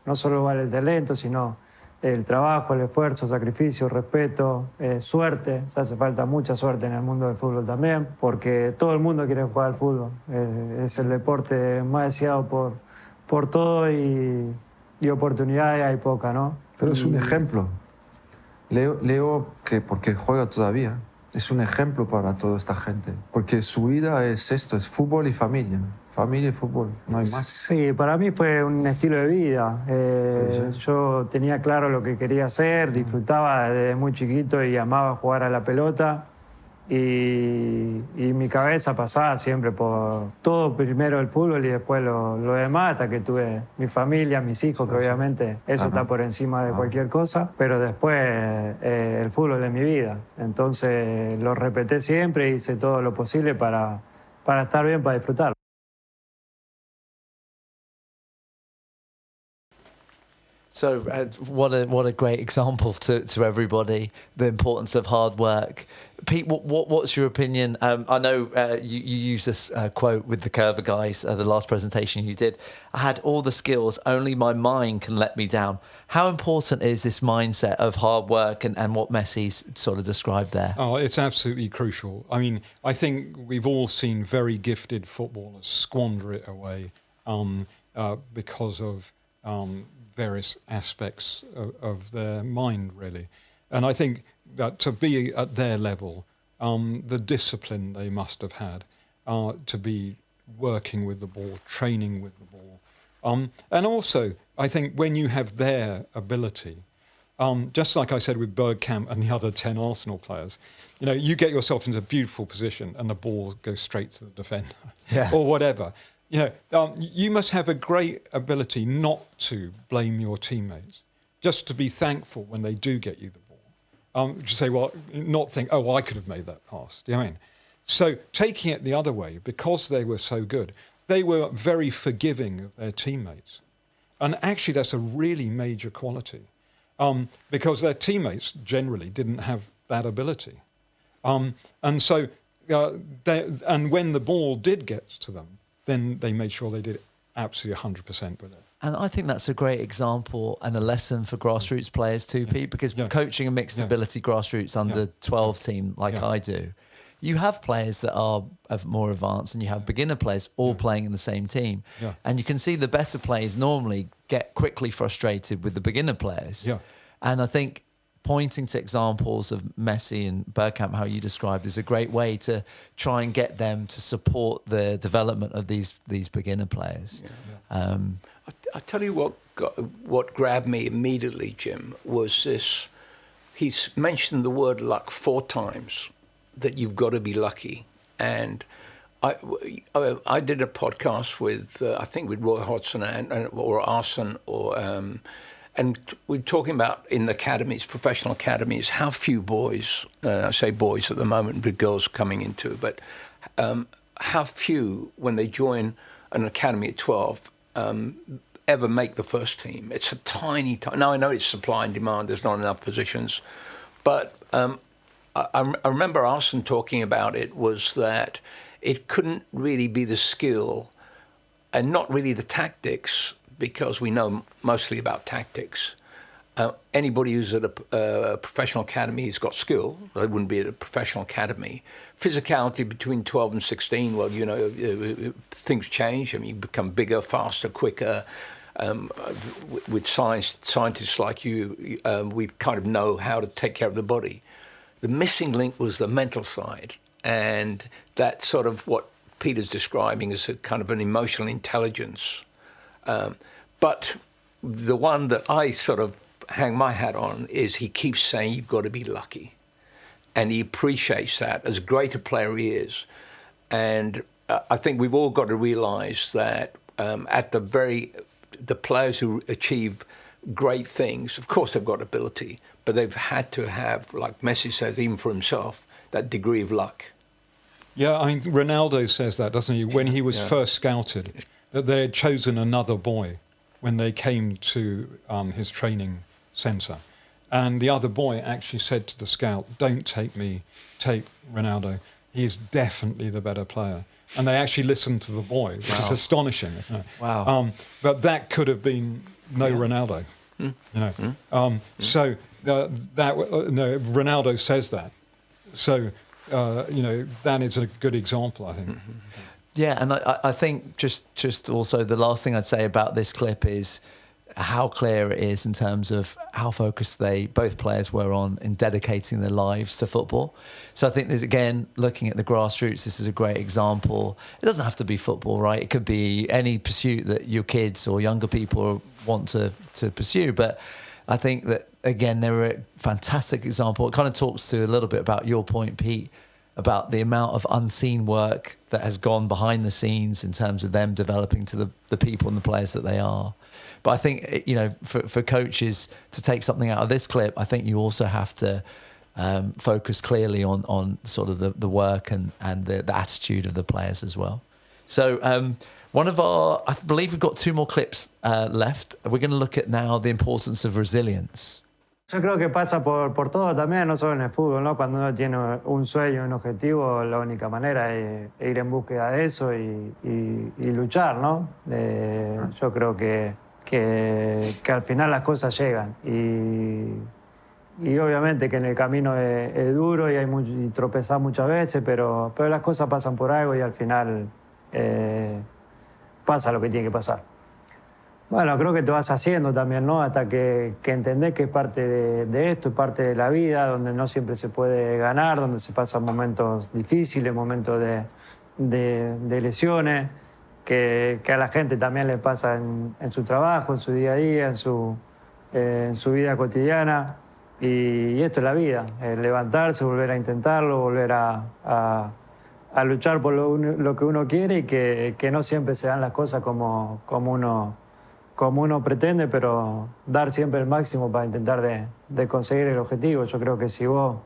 vale el talento, sino el trabajo, el esfuerzo, sacrificio, respeto, suerte. Se hace falta mucha suerte en el mundo del fútbol también, porque todo el mundo quiere jugar al fútbol. Es el deporte más deseado por todo y oportunidades hay poca, ¿no? Pero es un ejemplo. Leo que porque juega todavía, es un ejemplo para toda esta gente. Porque su vida es esto, es fútbol y familia. Familia y fútbol, no hay más. Sí, para mí fue un estilo de vida. Sí. Yo tenía claro lo que quería hacer, disfrutaba desde muy chiquito y amaba jugar a la pelota. Y mi cabeza pasaba siempre por todo, primero el fútbol y después lo demás, hasta que tuve mi familia, mis hijos, que obviamente eso está por encima de cualquier cosa, pero después el fútbol es mi vida. Entonces lo respeté siempre y hice todo lo posible para estar bien, para disfrutar. So what a great example to everybody, the importance of hard work. Pete, what's your opinion? I know you used this quote with the Coerver guys, the last presentation you did. I had all the skills, only my mind can let me down. How important is this mindset of hard work and what Messi's sort of described there? Oh, it's absolutely crucial. I mean, I think we've all seen very gifted footballers squander it away because of various aspects of their mind, really. And I think that to be at their level, the discipline they must have had to be working with the ball, training with the ball. And also, I think when you have their ability, just like I said with Bergkamp and the other 10 Arsenal players, you know, you get yourself into a beautiful position and the ball goes straight to the defender or whatever. You know, you must have a great ability not to blame your teammates, just to be thankful when they do get you the ball. To say, well, not think, oh, I could have made that pass. Do you know what I mean? So taking it the other way, because they were so good, they were very forgiving of their teammates. And actually, that's a really major quality, because their teammates generally didn't have that ability. And so, and when the ball did get to them, then they made sure they did absolutely 100% with it. And I think that's a great example and a lesson for grassroots players too, Pete, because coaching a mixed ability grassroots under 12 team like I do, you have players that are more advanced and you have beginner players all playing in the same team. And you can see the better players normally get quickly frustrated with the beginner players. And I think pointing to examples of Messi and Bergkamp, how you described, is a great way to try and get them to support the development of these beginner players. I tell you what grabbed me immediately, Jim, was this he's mentioned the word luck 4 times, that you've got to be lucky. And I did a podcast with, I think with Roy Hodgson or Arson, and we're talking about in the academies, professional academies, how few boys, I say boys at the moment, with girls coming into, but how few, when they join an academy at 12, ever make the first team. It's a tiny. Now I know it's supply and demand. There's not enough positions, but I remember Arson talking about it, was that it couldn't really be the skill and not really the tactics, because we know mostly about tactics. Anybody who's at a professional academy has got skill. They wouldn't be at a professional academy. Physicality between 12 and 16, well, you know, things change. I mean, you become bigger, faster, quicker. With scientists like you, we kind of know how to take care of the body. The missing link was the mental side. And that's sort of what Peter's describing as a kind of an emotional intelligence. But the one that I sort of hang my hat on is he keeps saying you've got to be lucky. And he appreciates that, as great a player he is. And I think we've all got to realize that at the players who achieve great things, of course they've got ability, but they've had to have, like Messi says, even for himself, that degree of luck. Yeah, I mean, Ronaldo says that, doesn't he? When he was first scouted, that they had chosen another boy when they came to his training centre. And the other boy actually said to the scout, "Don't take me, take Ronaldo. He is definitely the better player." And they actually listened to the boy, which is astonishing, isn't it? Wow. But that could have been Ronaldo, you know. So Ronaldo says that. So, you know, that is a good example, I think. Yeah, and I think just also the last thing I'd say about this clip is how clear it is in terms of how focused both players were on in dedicating their lives to football. So I think there's, again, looking at the grassroots, this is a great example. It doesn't have to be football, right? It could be any pursuit that your kids or younger people want to pursue. But I think that, again, they're a fantastic example. It kind of talks to a little bit about your point, Pete, about the amount of unseen work that has gone behind the scenes in terms of them developing to the people and the players that they are. But I think, you know, for coaches to take something out of this clip, I think you also have to focus clearly on sort of the work and the attitude of the players as well. So I believe we've got 2 more clips left. We're going to look at now the importance of resilience. Yo creo que pasa por todo también, no solo en el fútbol, ¿no? Cuando uno tiene un sueño, un objetivo, la única manera es ir en búsqueda de eso y luchar, ¿no? Yo creo que al final las cosas llegan y obviamente que en el camino es duro y tropezar muchas veces, pero las cosas pasan por algo y al final pasa lo que tiene que pasar. Bueno, creo que te vas haciendo también, ¿no? Hasta que entendés que es parte de esto, es parte de la vida, donde no siempre se puede ganar, donde se pasan momentos difíciles, momentos de lesiones, que a la gente también le pasa en su trabajo, en su día a día, en su vida cotidiana. Y esto es la vida, levantarse, volver a intentarlo, volver a luchar por lo que uno quiere y que no siempre se dan las cosas como uno pretende, pero dar siempre el máximo para intentar de conseguir el objetivo. Yo creo que si vos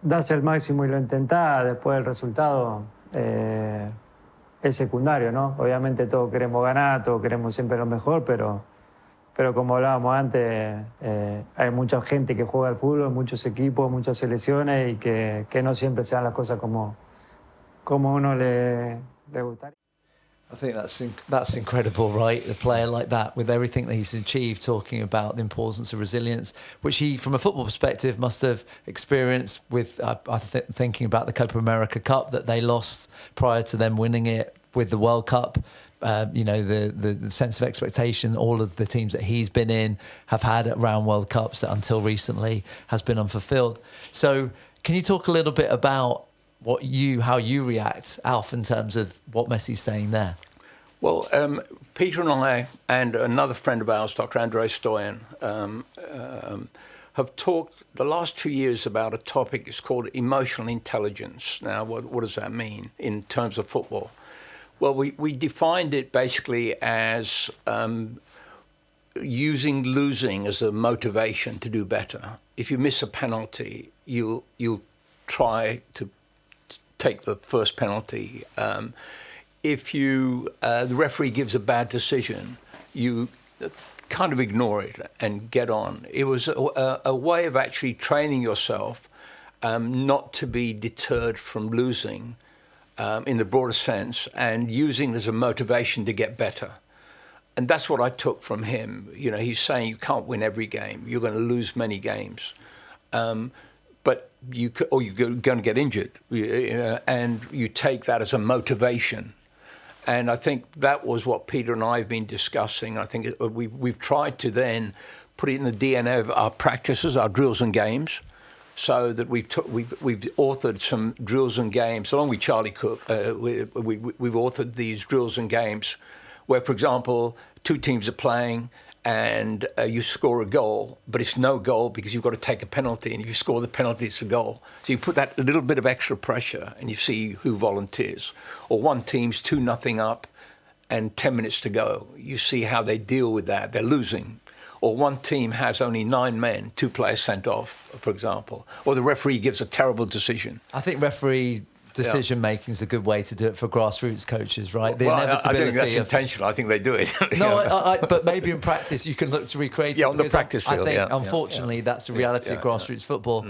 das el máximo y lo intentás, después el resultado es secundario, ¿no? Obviamente todos queremos ganar, todos queremos siempre lo mejor, pero como hablábamos antes, hay mucha gente que juega al fútbol, muchos equipos, muchas selecciones y que no siempre se dan las cosas como uno le gustaría. I think that's incredible, right? A player like that, with everything that he's achieved, talking about the importance of resilience, which he, from a football perspective, must have experienced with, thinking about the Copa America Cup that they lost prior to them winning it, with the World Cup. You know, the sense of expectation all of the teams that he's been in have had around World Cups that until recently has been unfulfilled. So can you talk a little bit about how you react, Alf, in terms of what Messi's saying there? Well, Peter and I and another friend of ours, Dr. Andrei Stoyan, have talked the last 2 years about a topic. It's called emotional intelligence. Now, what does that mean in terms of football? Well, we defined it basically as using losing as a motivation to do better. If you miss a penalty, you'll try to take the first penalty. If the referee gives a bad decision, you kind of ignore it and get on. It was a way of actually training yourself not to be deterred from losing in the broader sense, and using it as a motivation to get better. And that's what I took from him. You know, he's saying you can't win every game. You're going to lose many games. But you're going to get injured. And you take that as a motivation. And I think that was what Peter and I have been discussing. I think we've tried to then put it in the DNA of our practices, our drills and games, so that we've authored some drills and games, along with Charlie Cook. We've authored these drills and games where, for example, two teams are playing and you score a goal, but it's no goal because you've got to take a penalty, and if you score the penalty, it's a goal. So you put that little bit of extra pressure and you see who volunteers. Or one team's 2-0 up and 10 minutes to go. You see how they deal with that. They're losing. Or one team has only 9 men, 2 players sent off, for example. Or the referee gives a terrible decision. I think referee decision making is a good way to do it for grassroots coaches, right? The inevitability. I think that's intentional. I think they do it. No, but maybe in practice you can look to recreate it. On the practice field. I think, unfortunately, that's the reality of grassroots football.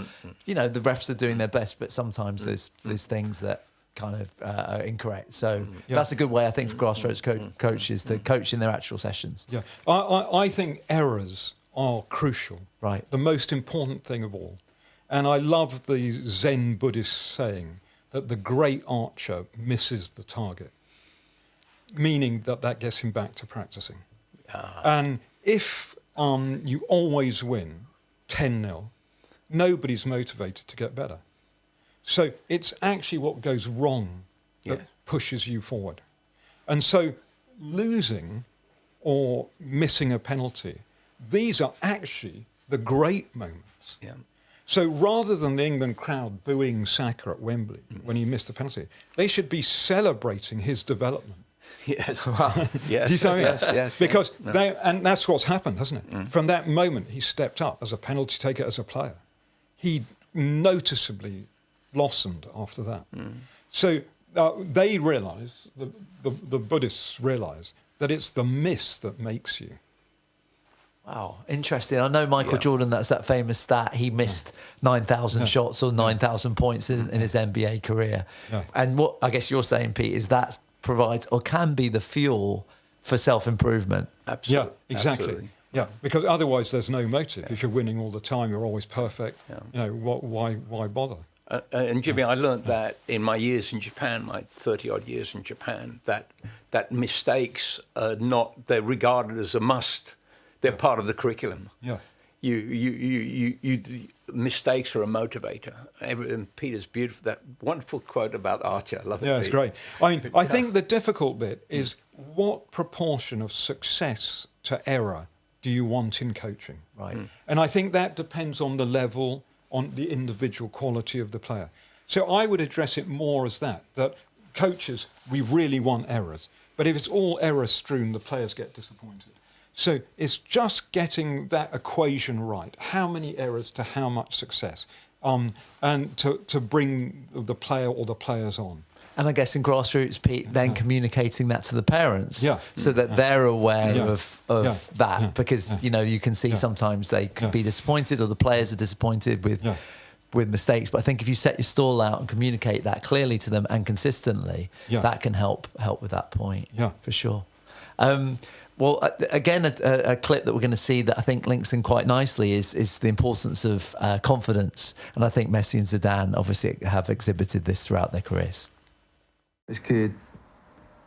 You know, the refs are doing their best, but sometimes there's things that kind of are incorrect. So that's a good way, I think, for grassroots coaches to coach in their actual sessions. Yeah, I think errors are crucial. Right. The most important thing of all. And I love the Zen Buddhist saying that the great archer misses the target, meaning that gets him back to practicing. And if you always win 10-0, nobody's motivated to get better. So it's actually what goes wrong that pushes you forward. And so losing or missing a penalty, these are actually the great moments. Yeah. So rather than the England crowd booing Saka at Wembley when he missed the penalty, they should be celebrating his development. Yes. Yes. Do you see what I mean? Yes. Because and that's what's happened, hasn't it? From that moment, he stepped up as a penalty taker, as a player. He noticeably blossomed after that. So they realise, the Buddhists realise, that it's the miss that makes you. Wow, interesting. I know Michael Jordan, that's that famous stat. He missed 9,000 shots or 9,000 points in his NBA career. Yeah. And what I guess you're saying, Pete, is that provides or can be the fuel for self-improvement. Absolutely. Yeah, exactly. Absolutely. Yeah, because otherwise there's no motive. If you're winning all the time, you're always perfect. You know, why bother? And Jimmy, I learned that in my years in Japan, my 30-odd years in Japan, that mistakes are not, they're regarded as a must. They're part of the curriculum. Yeah. You mistakes are a motivator. And Peter's beautiful, that wonderful quote about Archer. I love it. Yeah, it's great. I mean, I think the difficult bit is what proportion of success to error do you want in coaching? Right. And I think that depends on the level, on the individual quality of the player. So I would address it more as that coaches, we really want errors. But if it's all error strewn, the players get disappointed. So it's just getting that equation right. How many errors to how much success? And to bring the player or the players on. And I guess in grassroots, Pete, then communicating that to the parents so that they're aware of that. Because, you know, you can see sometimes they could be disappointed or the players are disappointed with mistakes. But I think if you set your stall out and communicate that clearly to them and consistently, that can help with that point, for sure. Well, again, a clip that we're going to see that I think links in quite nicely is the importance of confidence. And I think Messi and Zidane obviously have exhibited this throughout their careers. Es que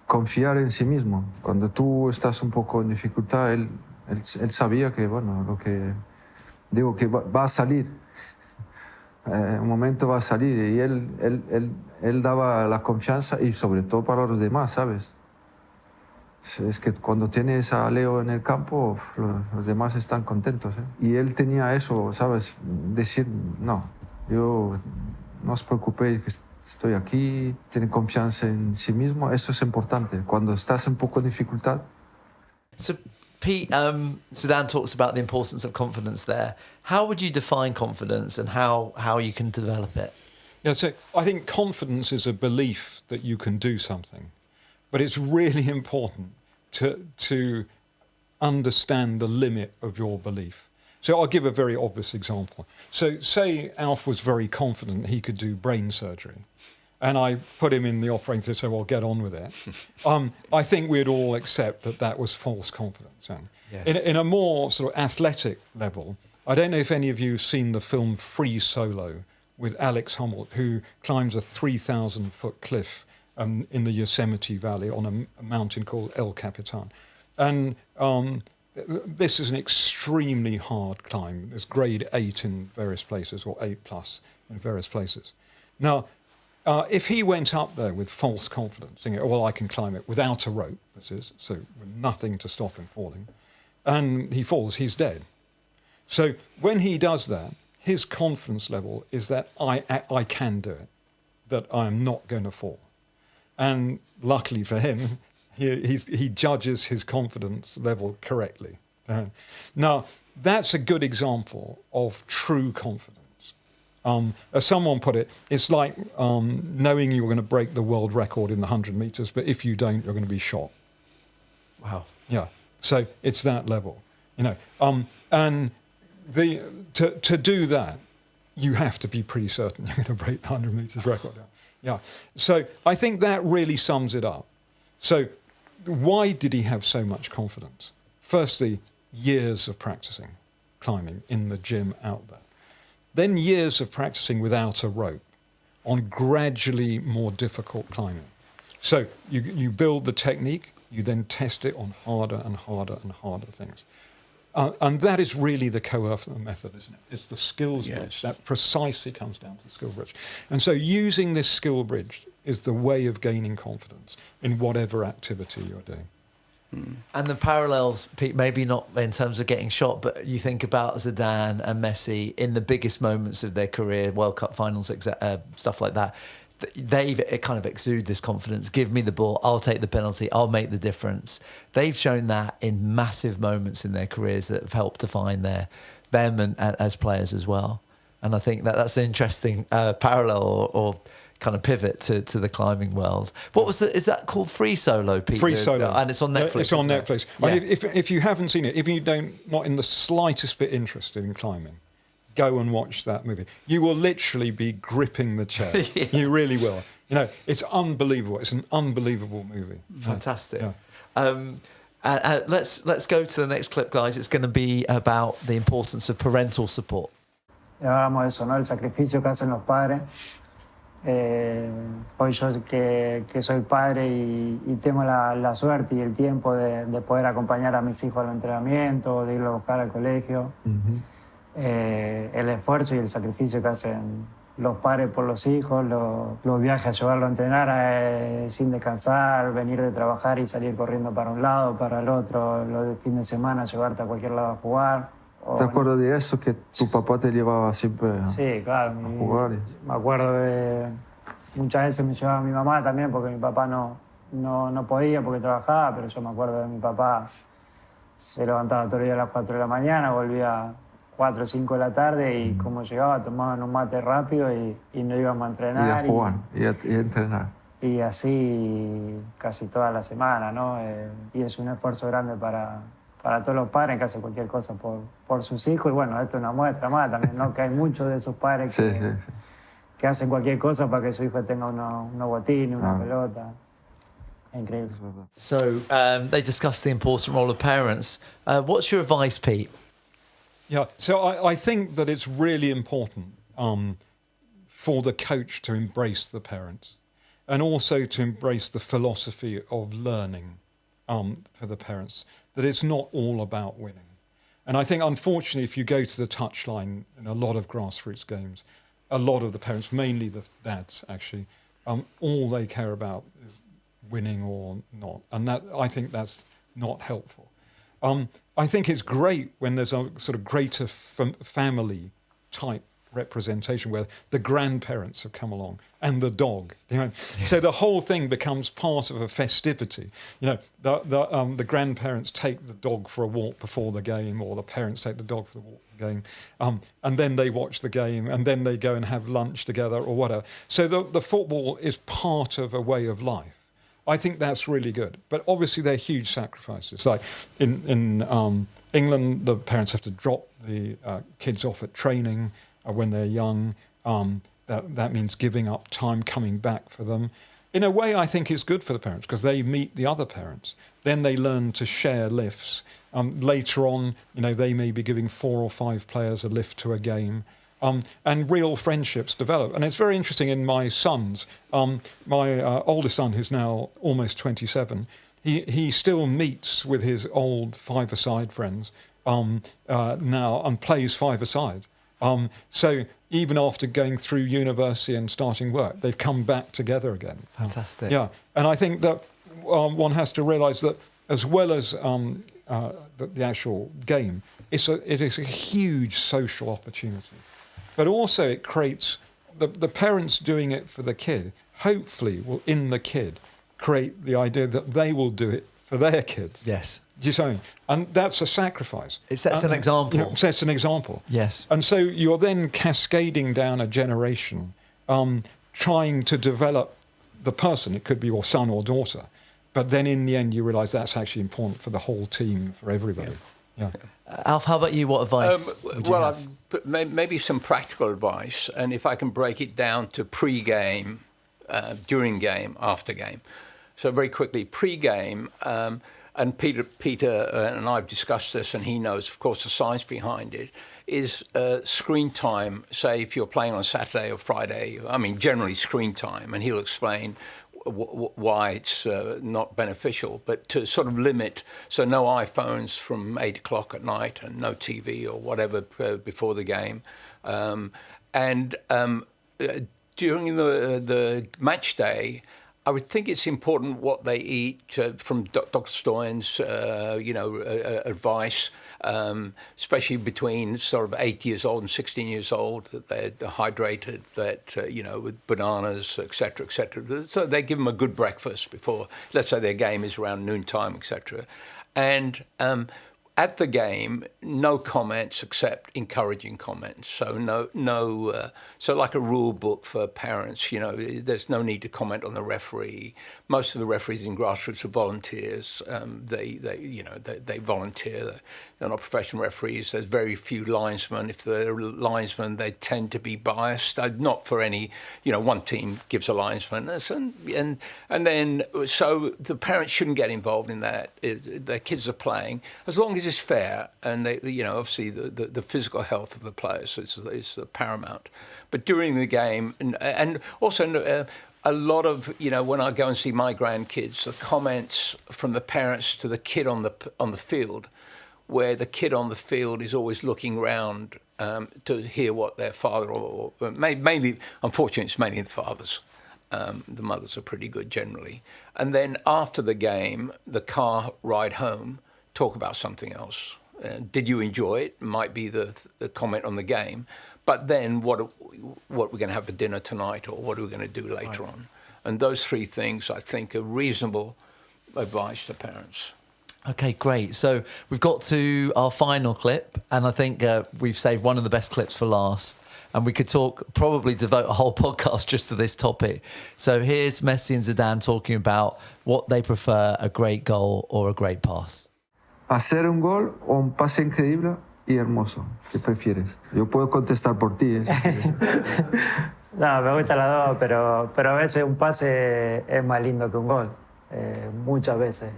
confiar en sí mismo. Cuando tú estás un poco en dificultad, él sabía que, bueno, lo que digo que va a salir. Un momento va a salir y él daba la confianza y sobre todo para los demás, ¿sabes? Es que cuando tienes a Leo en el campo, los demás están contentos, ¿eh? Y él tenía eso, ¿sabes? Decir, no, yo no os preocupéis que estoy aquí, tiene confianza en sí mismo, eso es importante. Cuando estás un poco en dificultad. So, Pete, Zidane talks about the importance of confidence there. How would you define confidence and how you can develop it? Yeah, so I think confidence is a belief that you can do something, but it's really important to understand the limit of your belief. So I'll give a very obvious example. So say Alf was very confident he could do brain surgery, and I put him in the operating theatre, so well, get on with it. I think we'd all accept that that was false confidence. Yes. In a more sort of athletic level, I don't know if any of you have seen the film Free Solo with Alex Honnold, who climbs a 3,000-foot cliff in the Yosemite Valley on a mountain called El Capitan. And this is an extremely hard climb. It's grade 8 in various places, or 8+ in various places. Now, if he went up there with false confidence, thinking, oh, well, I can climb it without a rope, this is, so with nothing to stop him falling, and he falls, he's dead. So when he does that, his confidence level is that I can do it, that I'm not going to fall. And luckily for him, he judges his confidence level correctly. Now, that's a good example of true confidence. As someone put it, it's like knowing you're going to break the world record in the 100 meters, but if you don't, you're going to be shot. Wow. Yeah. So it's that level, you know. And to do that, you have to be pretty certain you're going to break the 100 meters record. Yeah. So I think that really sums it up. So why did he have so much confidence? Firstly, years of practicing climbing in the gym out there. Then years of practicing without a rope on gradually more difficult climbing. So you build the technique, you then test it on harder and harder and harder things. And that is really the Coerver method, isn't it? It's the skills bridge. That precisely comes down to the skill bridge. And so using this skill bridge is the way of gaining confidence in whatever activity you're doing. And the parallels, Pete, maybe not in terms of getting shot, but you think about Zidane and Messi in the biggest moments of their career, World Cup finals, stuff like that. They kind of exude this confidence. Give me the ball, I'll take the penalty, I'll make the difference. They've shown that in massive moments in their careers that have helped define them and as players as well. And I think that's an interesting parallel or kind of pivot to the climbing world. What was is that called Free Solo, Pete? Free Solo. And it's on Netflix. It's on Netflix. Yeah. I mean, if you haven't seen it, if you not in the slightest bit interested in climbing, go and watch that movie. You will literally be gripping the chair. Yeah. You really will. You know, it's unbelievable. It's an unbelievable movie. Fantastic. Yeah. Let's go to the next clip, guys. It's going to be about the importance of parental support. Y hablamos de eso, ¿no? El sacrificio que hacen los padres. Hoy yo que soy padre y tengo la suerte y el tiempo de poder acompañar a mis hijos al entrenamiento, de irlos a buscar al colegio. El esfuerzo y el sacrificio que hacen los padres por los hijos, los viajes a llevarlo a entrenar sin descansar, venir de trabajar y salir corriendo para un lado, para el otro, los de fin de semana llevarte a cualquier lado a jugar. ¿Te acuerdas de eso, que tu papá te llevaba siempre Sí, claro, a jugar? Me acuerdo de muchas veces me llevaba mi mamá también porque mi papá no podía porque trabajaba, pero yo me acuerdo de mi papá, se levantaba todo el día a las 4 de la mañana, volvía a 4 o 5 de la tarde y como llegaba tomaban un mate rápido y no íbamos a entrenar. Y a jugar, y a entrenar. Y así casi toda la semana, ¿no? Y es un esfuerzo grande para todos los padres que hacen cualquier cosa por sus hijos. Y bueno, esto es una muestra más también, ¿no? Que hay muchos de esos padres que hacen cualquier cosa para que su hijo tenga unos botines, una pelota. Increíble. So they discussed the important role of parents. What's your advice, Pete? Yeah, so I think that it's really important for the coach to embrace the parents and also to embrace the philosophy of learning for the parents, that it's not all about winning. And I think, unfortunately, if you go to the touchline in a lot of grassroots games, a lot of the parents, mainly the dads actually, all they care about is winning or not. And that, I think that's not helpful. I think it's great when there's a sort of greater family type representation where the grandparents have come along and the dog, so the whole thing becomes part of a festivity. The grandparents take the dog for a walk before the game, or the parents take the dog for the walk before the game, and then they watch the game, and then they go and have lunch together or whatever. So the football is part of a way of life. I think that's really good, but obviously they're huge sacrifices. Like in England, the parents have to drop the kids off at training when they're young. That means giving up time coming back for them. In a way, I think it's good for the parents because they meet the other parents. Then they learn to share lifts. Later on, they may be giving 4 or 5 players a lift to a game. And real friendships develop. And it's very interesting in my sons. My oldest son, who's now almost 27, he still meets with his old five-a-side friends now and plays five-a-side. So even after going through university and starting work, they've come back together again. Fantastic. Yeah, and I think that one has to realise that as well as the actual game, it is a huge social opportunity. But also it creates, the parents doing it for the kid, hopefully will, in the kid, create the idea that they will do it for their kids. Yes. Do you see what I mean? And that's a sacrifice. It sets an example. It sets an example. Yes. And so you're then cascading down a generation, trying to develop the person. It could be your son or daughter. But then in the end, you realise that's actually important for the whole team, for everybody. Yeah. Alf, how about you? What advice would you have? Maybe some practical advice, and if I can break it down to pre-game, during game, after game. So very quickly, pre-game, and Peter and I've discussed this, and he knows, of course, the science behind it, is screen time. Say if you're playing on Saturday or Friday, generally screen time, and he'll explain why it's not beneficial, but to sort of limit, so no iPhones from 8 o'clock at night and no TV or whatever before the game. And during the match day, I would think it's important what they eat, from Dr. Stoyan's, advice, especially between sort of 8 years old and 16 years old, that they're hydrated, that, with bananas, et cetera, et cetera. So they give them a good breakfast before, let's say their game is around noontime, et cetera. And at the game, no comments except encouraging comments. So so like a rule book for parents, there's no need to comment on the referee. Most of the referees in grassroots are volunteers. They volunteer. They're not professional referees. There's very few linesmen. If they're linesmen, they tend to be biased. Not for any, one team gives a linesman, and then so the parents shouldn't get involved in that. Their kids are playing as long as it's fair, and they, obviously the physical health of the players is paramount. But during the game, and also a lot of, when I go and see my grandkids, the comments from the parents to the kid on the field, where the kid on the field is always looking round to hear what their father or mainly, unfortunately, it's mainly the fathers. The mothers are pretty good generally. And then after the game, the car ride home, talk about something else. Did you enjoy it? Might be the comment on the game. But then what we're going to have for dinner tonight, or what are we going to do later on? And those 3 things, I think, are reasonable advice to parents. Okay, great. So we've got to our final clip, and I think we've saved one of the best clips for last. And we could probably devote a whole podcast just to this topic. So here's Messi and Zidane talking about what they prefer, a great goal or a great pass. ¿Hacer un gol o un pase increíble y hermoso? ¿Qué prefieres? Yo puedo contestar por ti. No, me gustan las dos, pero a veces un pase es más lindo que un gol. Muchas veces.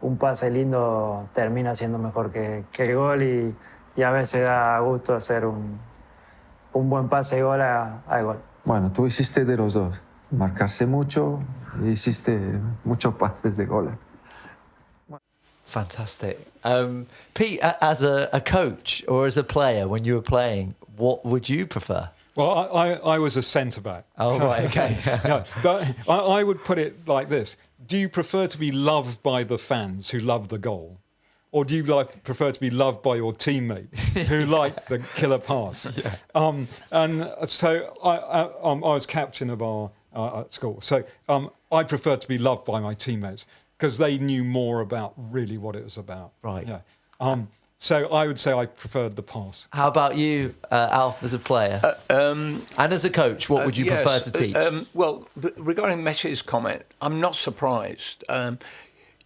Un pase lindo termina siendo mejor que el gol, y a veces da gusto hacer un buen pase y gol al gol. Bueno, tú hiciste de los dos. Marcarse mucho y hiciste muchos pases de gol. Fantastic. Pete, as a coach or as a player, when you were playing, what would you prefer? Well, I was a centre-back. Oh, right, okay. No, but I would put it like this. Do you prefer to be loved by the fans who love the goal? Or do you prefer to be loved by your teammate who like the killer pass? Yeah. And so I was captain of our at school. So I prefer to be loved by my teammates because they knew more about really what it was about. Right. Yeah. So I would say I preferred the pass. How about you, Alf, as a player? And as a coach, what would you prefer to teach? Well, regarding Messi's comment, I'm not surprised.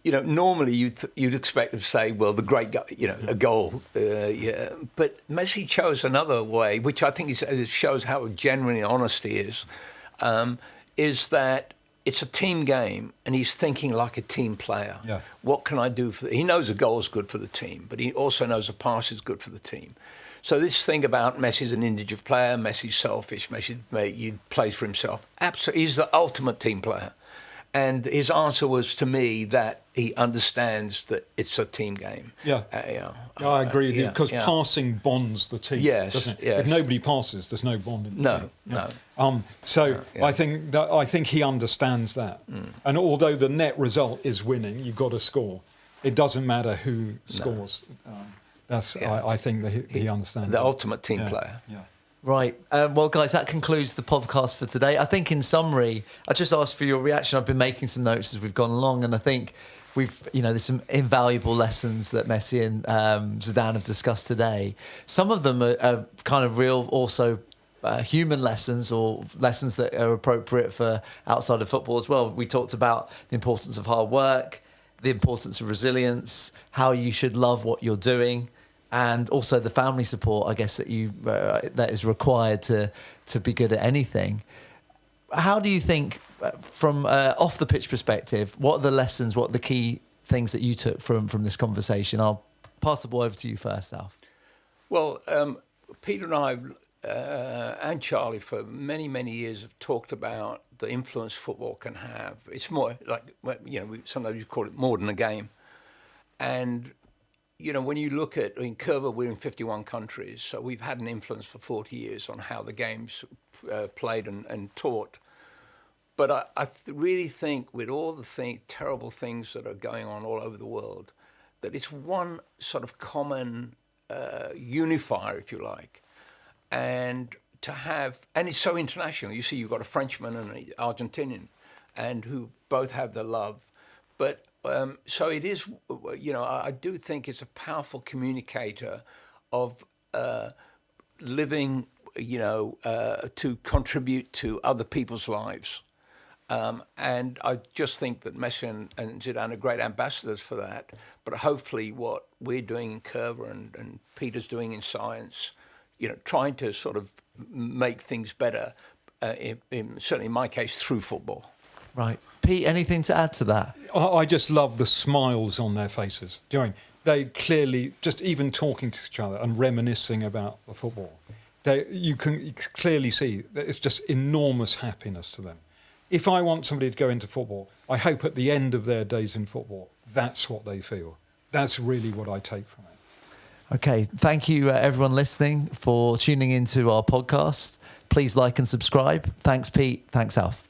Normally you'd expect to say, well, the great guy, a goal. Yeah. But Messi chose another way, which I think shows how genuine honesty is that it's a team game and he's thinking like a team player. Yeah. What can I do he knows a goal is good for the team, but he also knows a pass is good for the team. So this thing about Messi's an individual player, Messi's selfish, Messi plays for himself. Absolutely, he's the ultimate team player. And his answer was to me that he understands that it's a team game. Yeah, I agree with you because passing bonds the team. Yes, doesn't it? yes. If nobody passes, there's no bond in the team. No. I think he understands that. And although the net result is winning, you've got to score. It doesn't matter who scores. I think that he understands the ultimate team player. Yeah. Right. Well, guys, that concludes the podcast for today. I think in summary, I just asked for your reaction. I've been making some notes as we've gone along, and I think there's some invaluable lessons that Messi and Zidane have discussed today. Some of them are kind of real, also human lessons or lessons that are appropriate for outside of football as well. We talked about the importance of hard work, the importance of resilience, how you should love what you're doing, and also the family support, I guess, that is required to be good at anything. How do you think, from off the pitch perspective, what are the lessons, what are the key things that you took from this conversation? I'll pass the ball over to you first, Alf. Well, Peter and I and Charlie for many, many years have talked about the influence football can have. It's more like, sometimes you call it more than a game. And when you look at, in Coerver, we're in 51 countries, so we've had an influence for 40 years on how the game's played and taught. But I really think with all the terrible things that are going on all over the world, that it's one sort of common unifier, if you like. And it's so international. You see, you've got a Frenchman and an Argentinian, and who both have the love. But so it is, I do think it's a powerful communicator of living, to contribute to other people's lives. And I just think that Messi and Zidane are great ambassadors for that. But hopefully what we're doing in Coerver and Peter's doing in science, trying to sort of make things better, certainly in my case, through football. Right. Pete, anything to add to that? I just love the smiles on their faces. Do you know what I mean? They clearly, just even talking to each other and reminiscing about the football, you can clearly see that it's just enormous happiness to them. If I want somebody to go into football, I hope at the end of their days in football, that's what they feel. That's really what I take from it. Okay. Thank you, everyone listening, for tuning into our podcast. Please like and subscribe. Thanks, Pete. Thanks, Alf.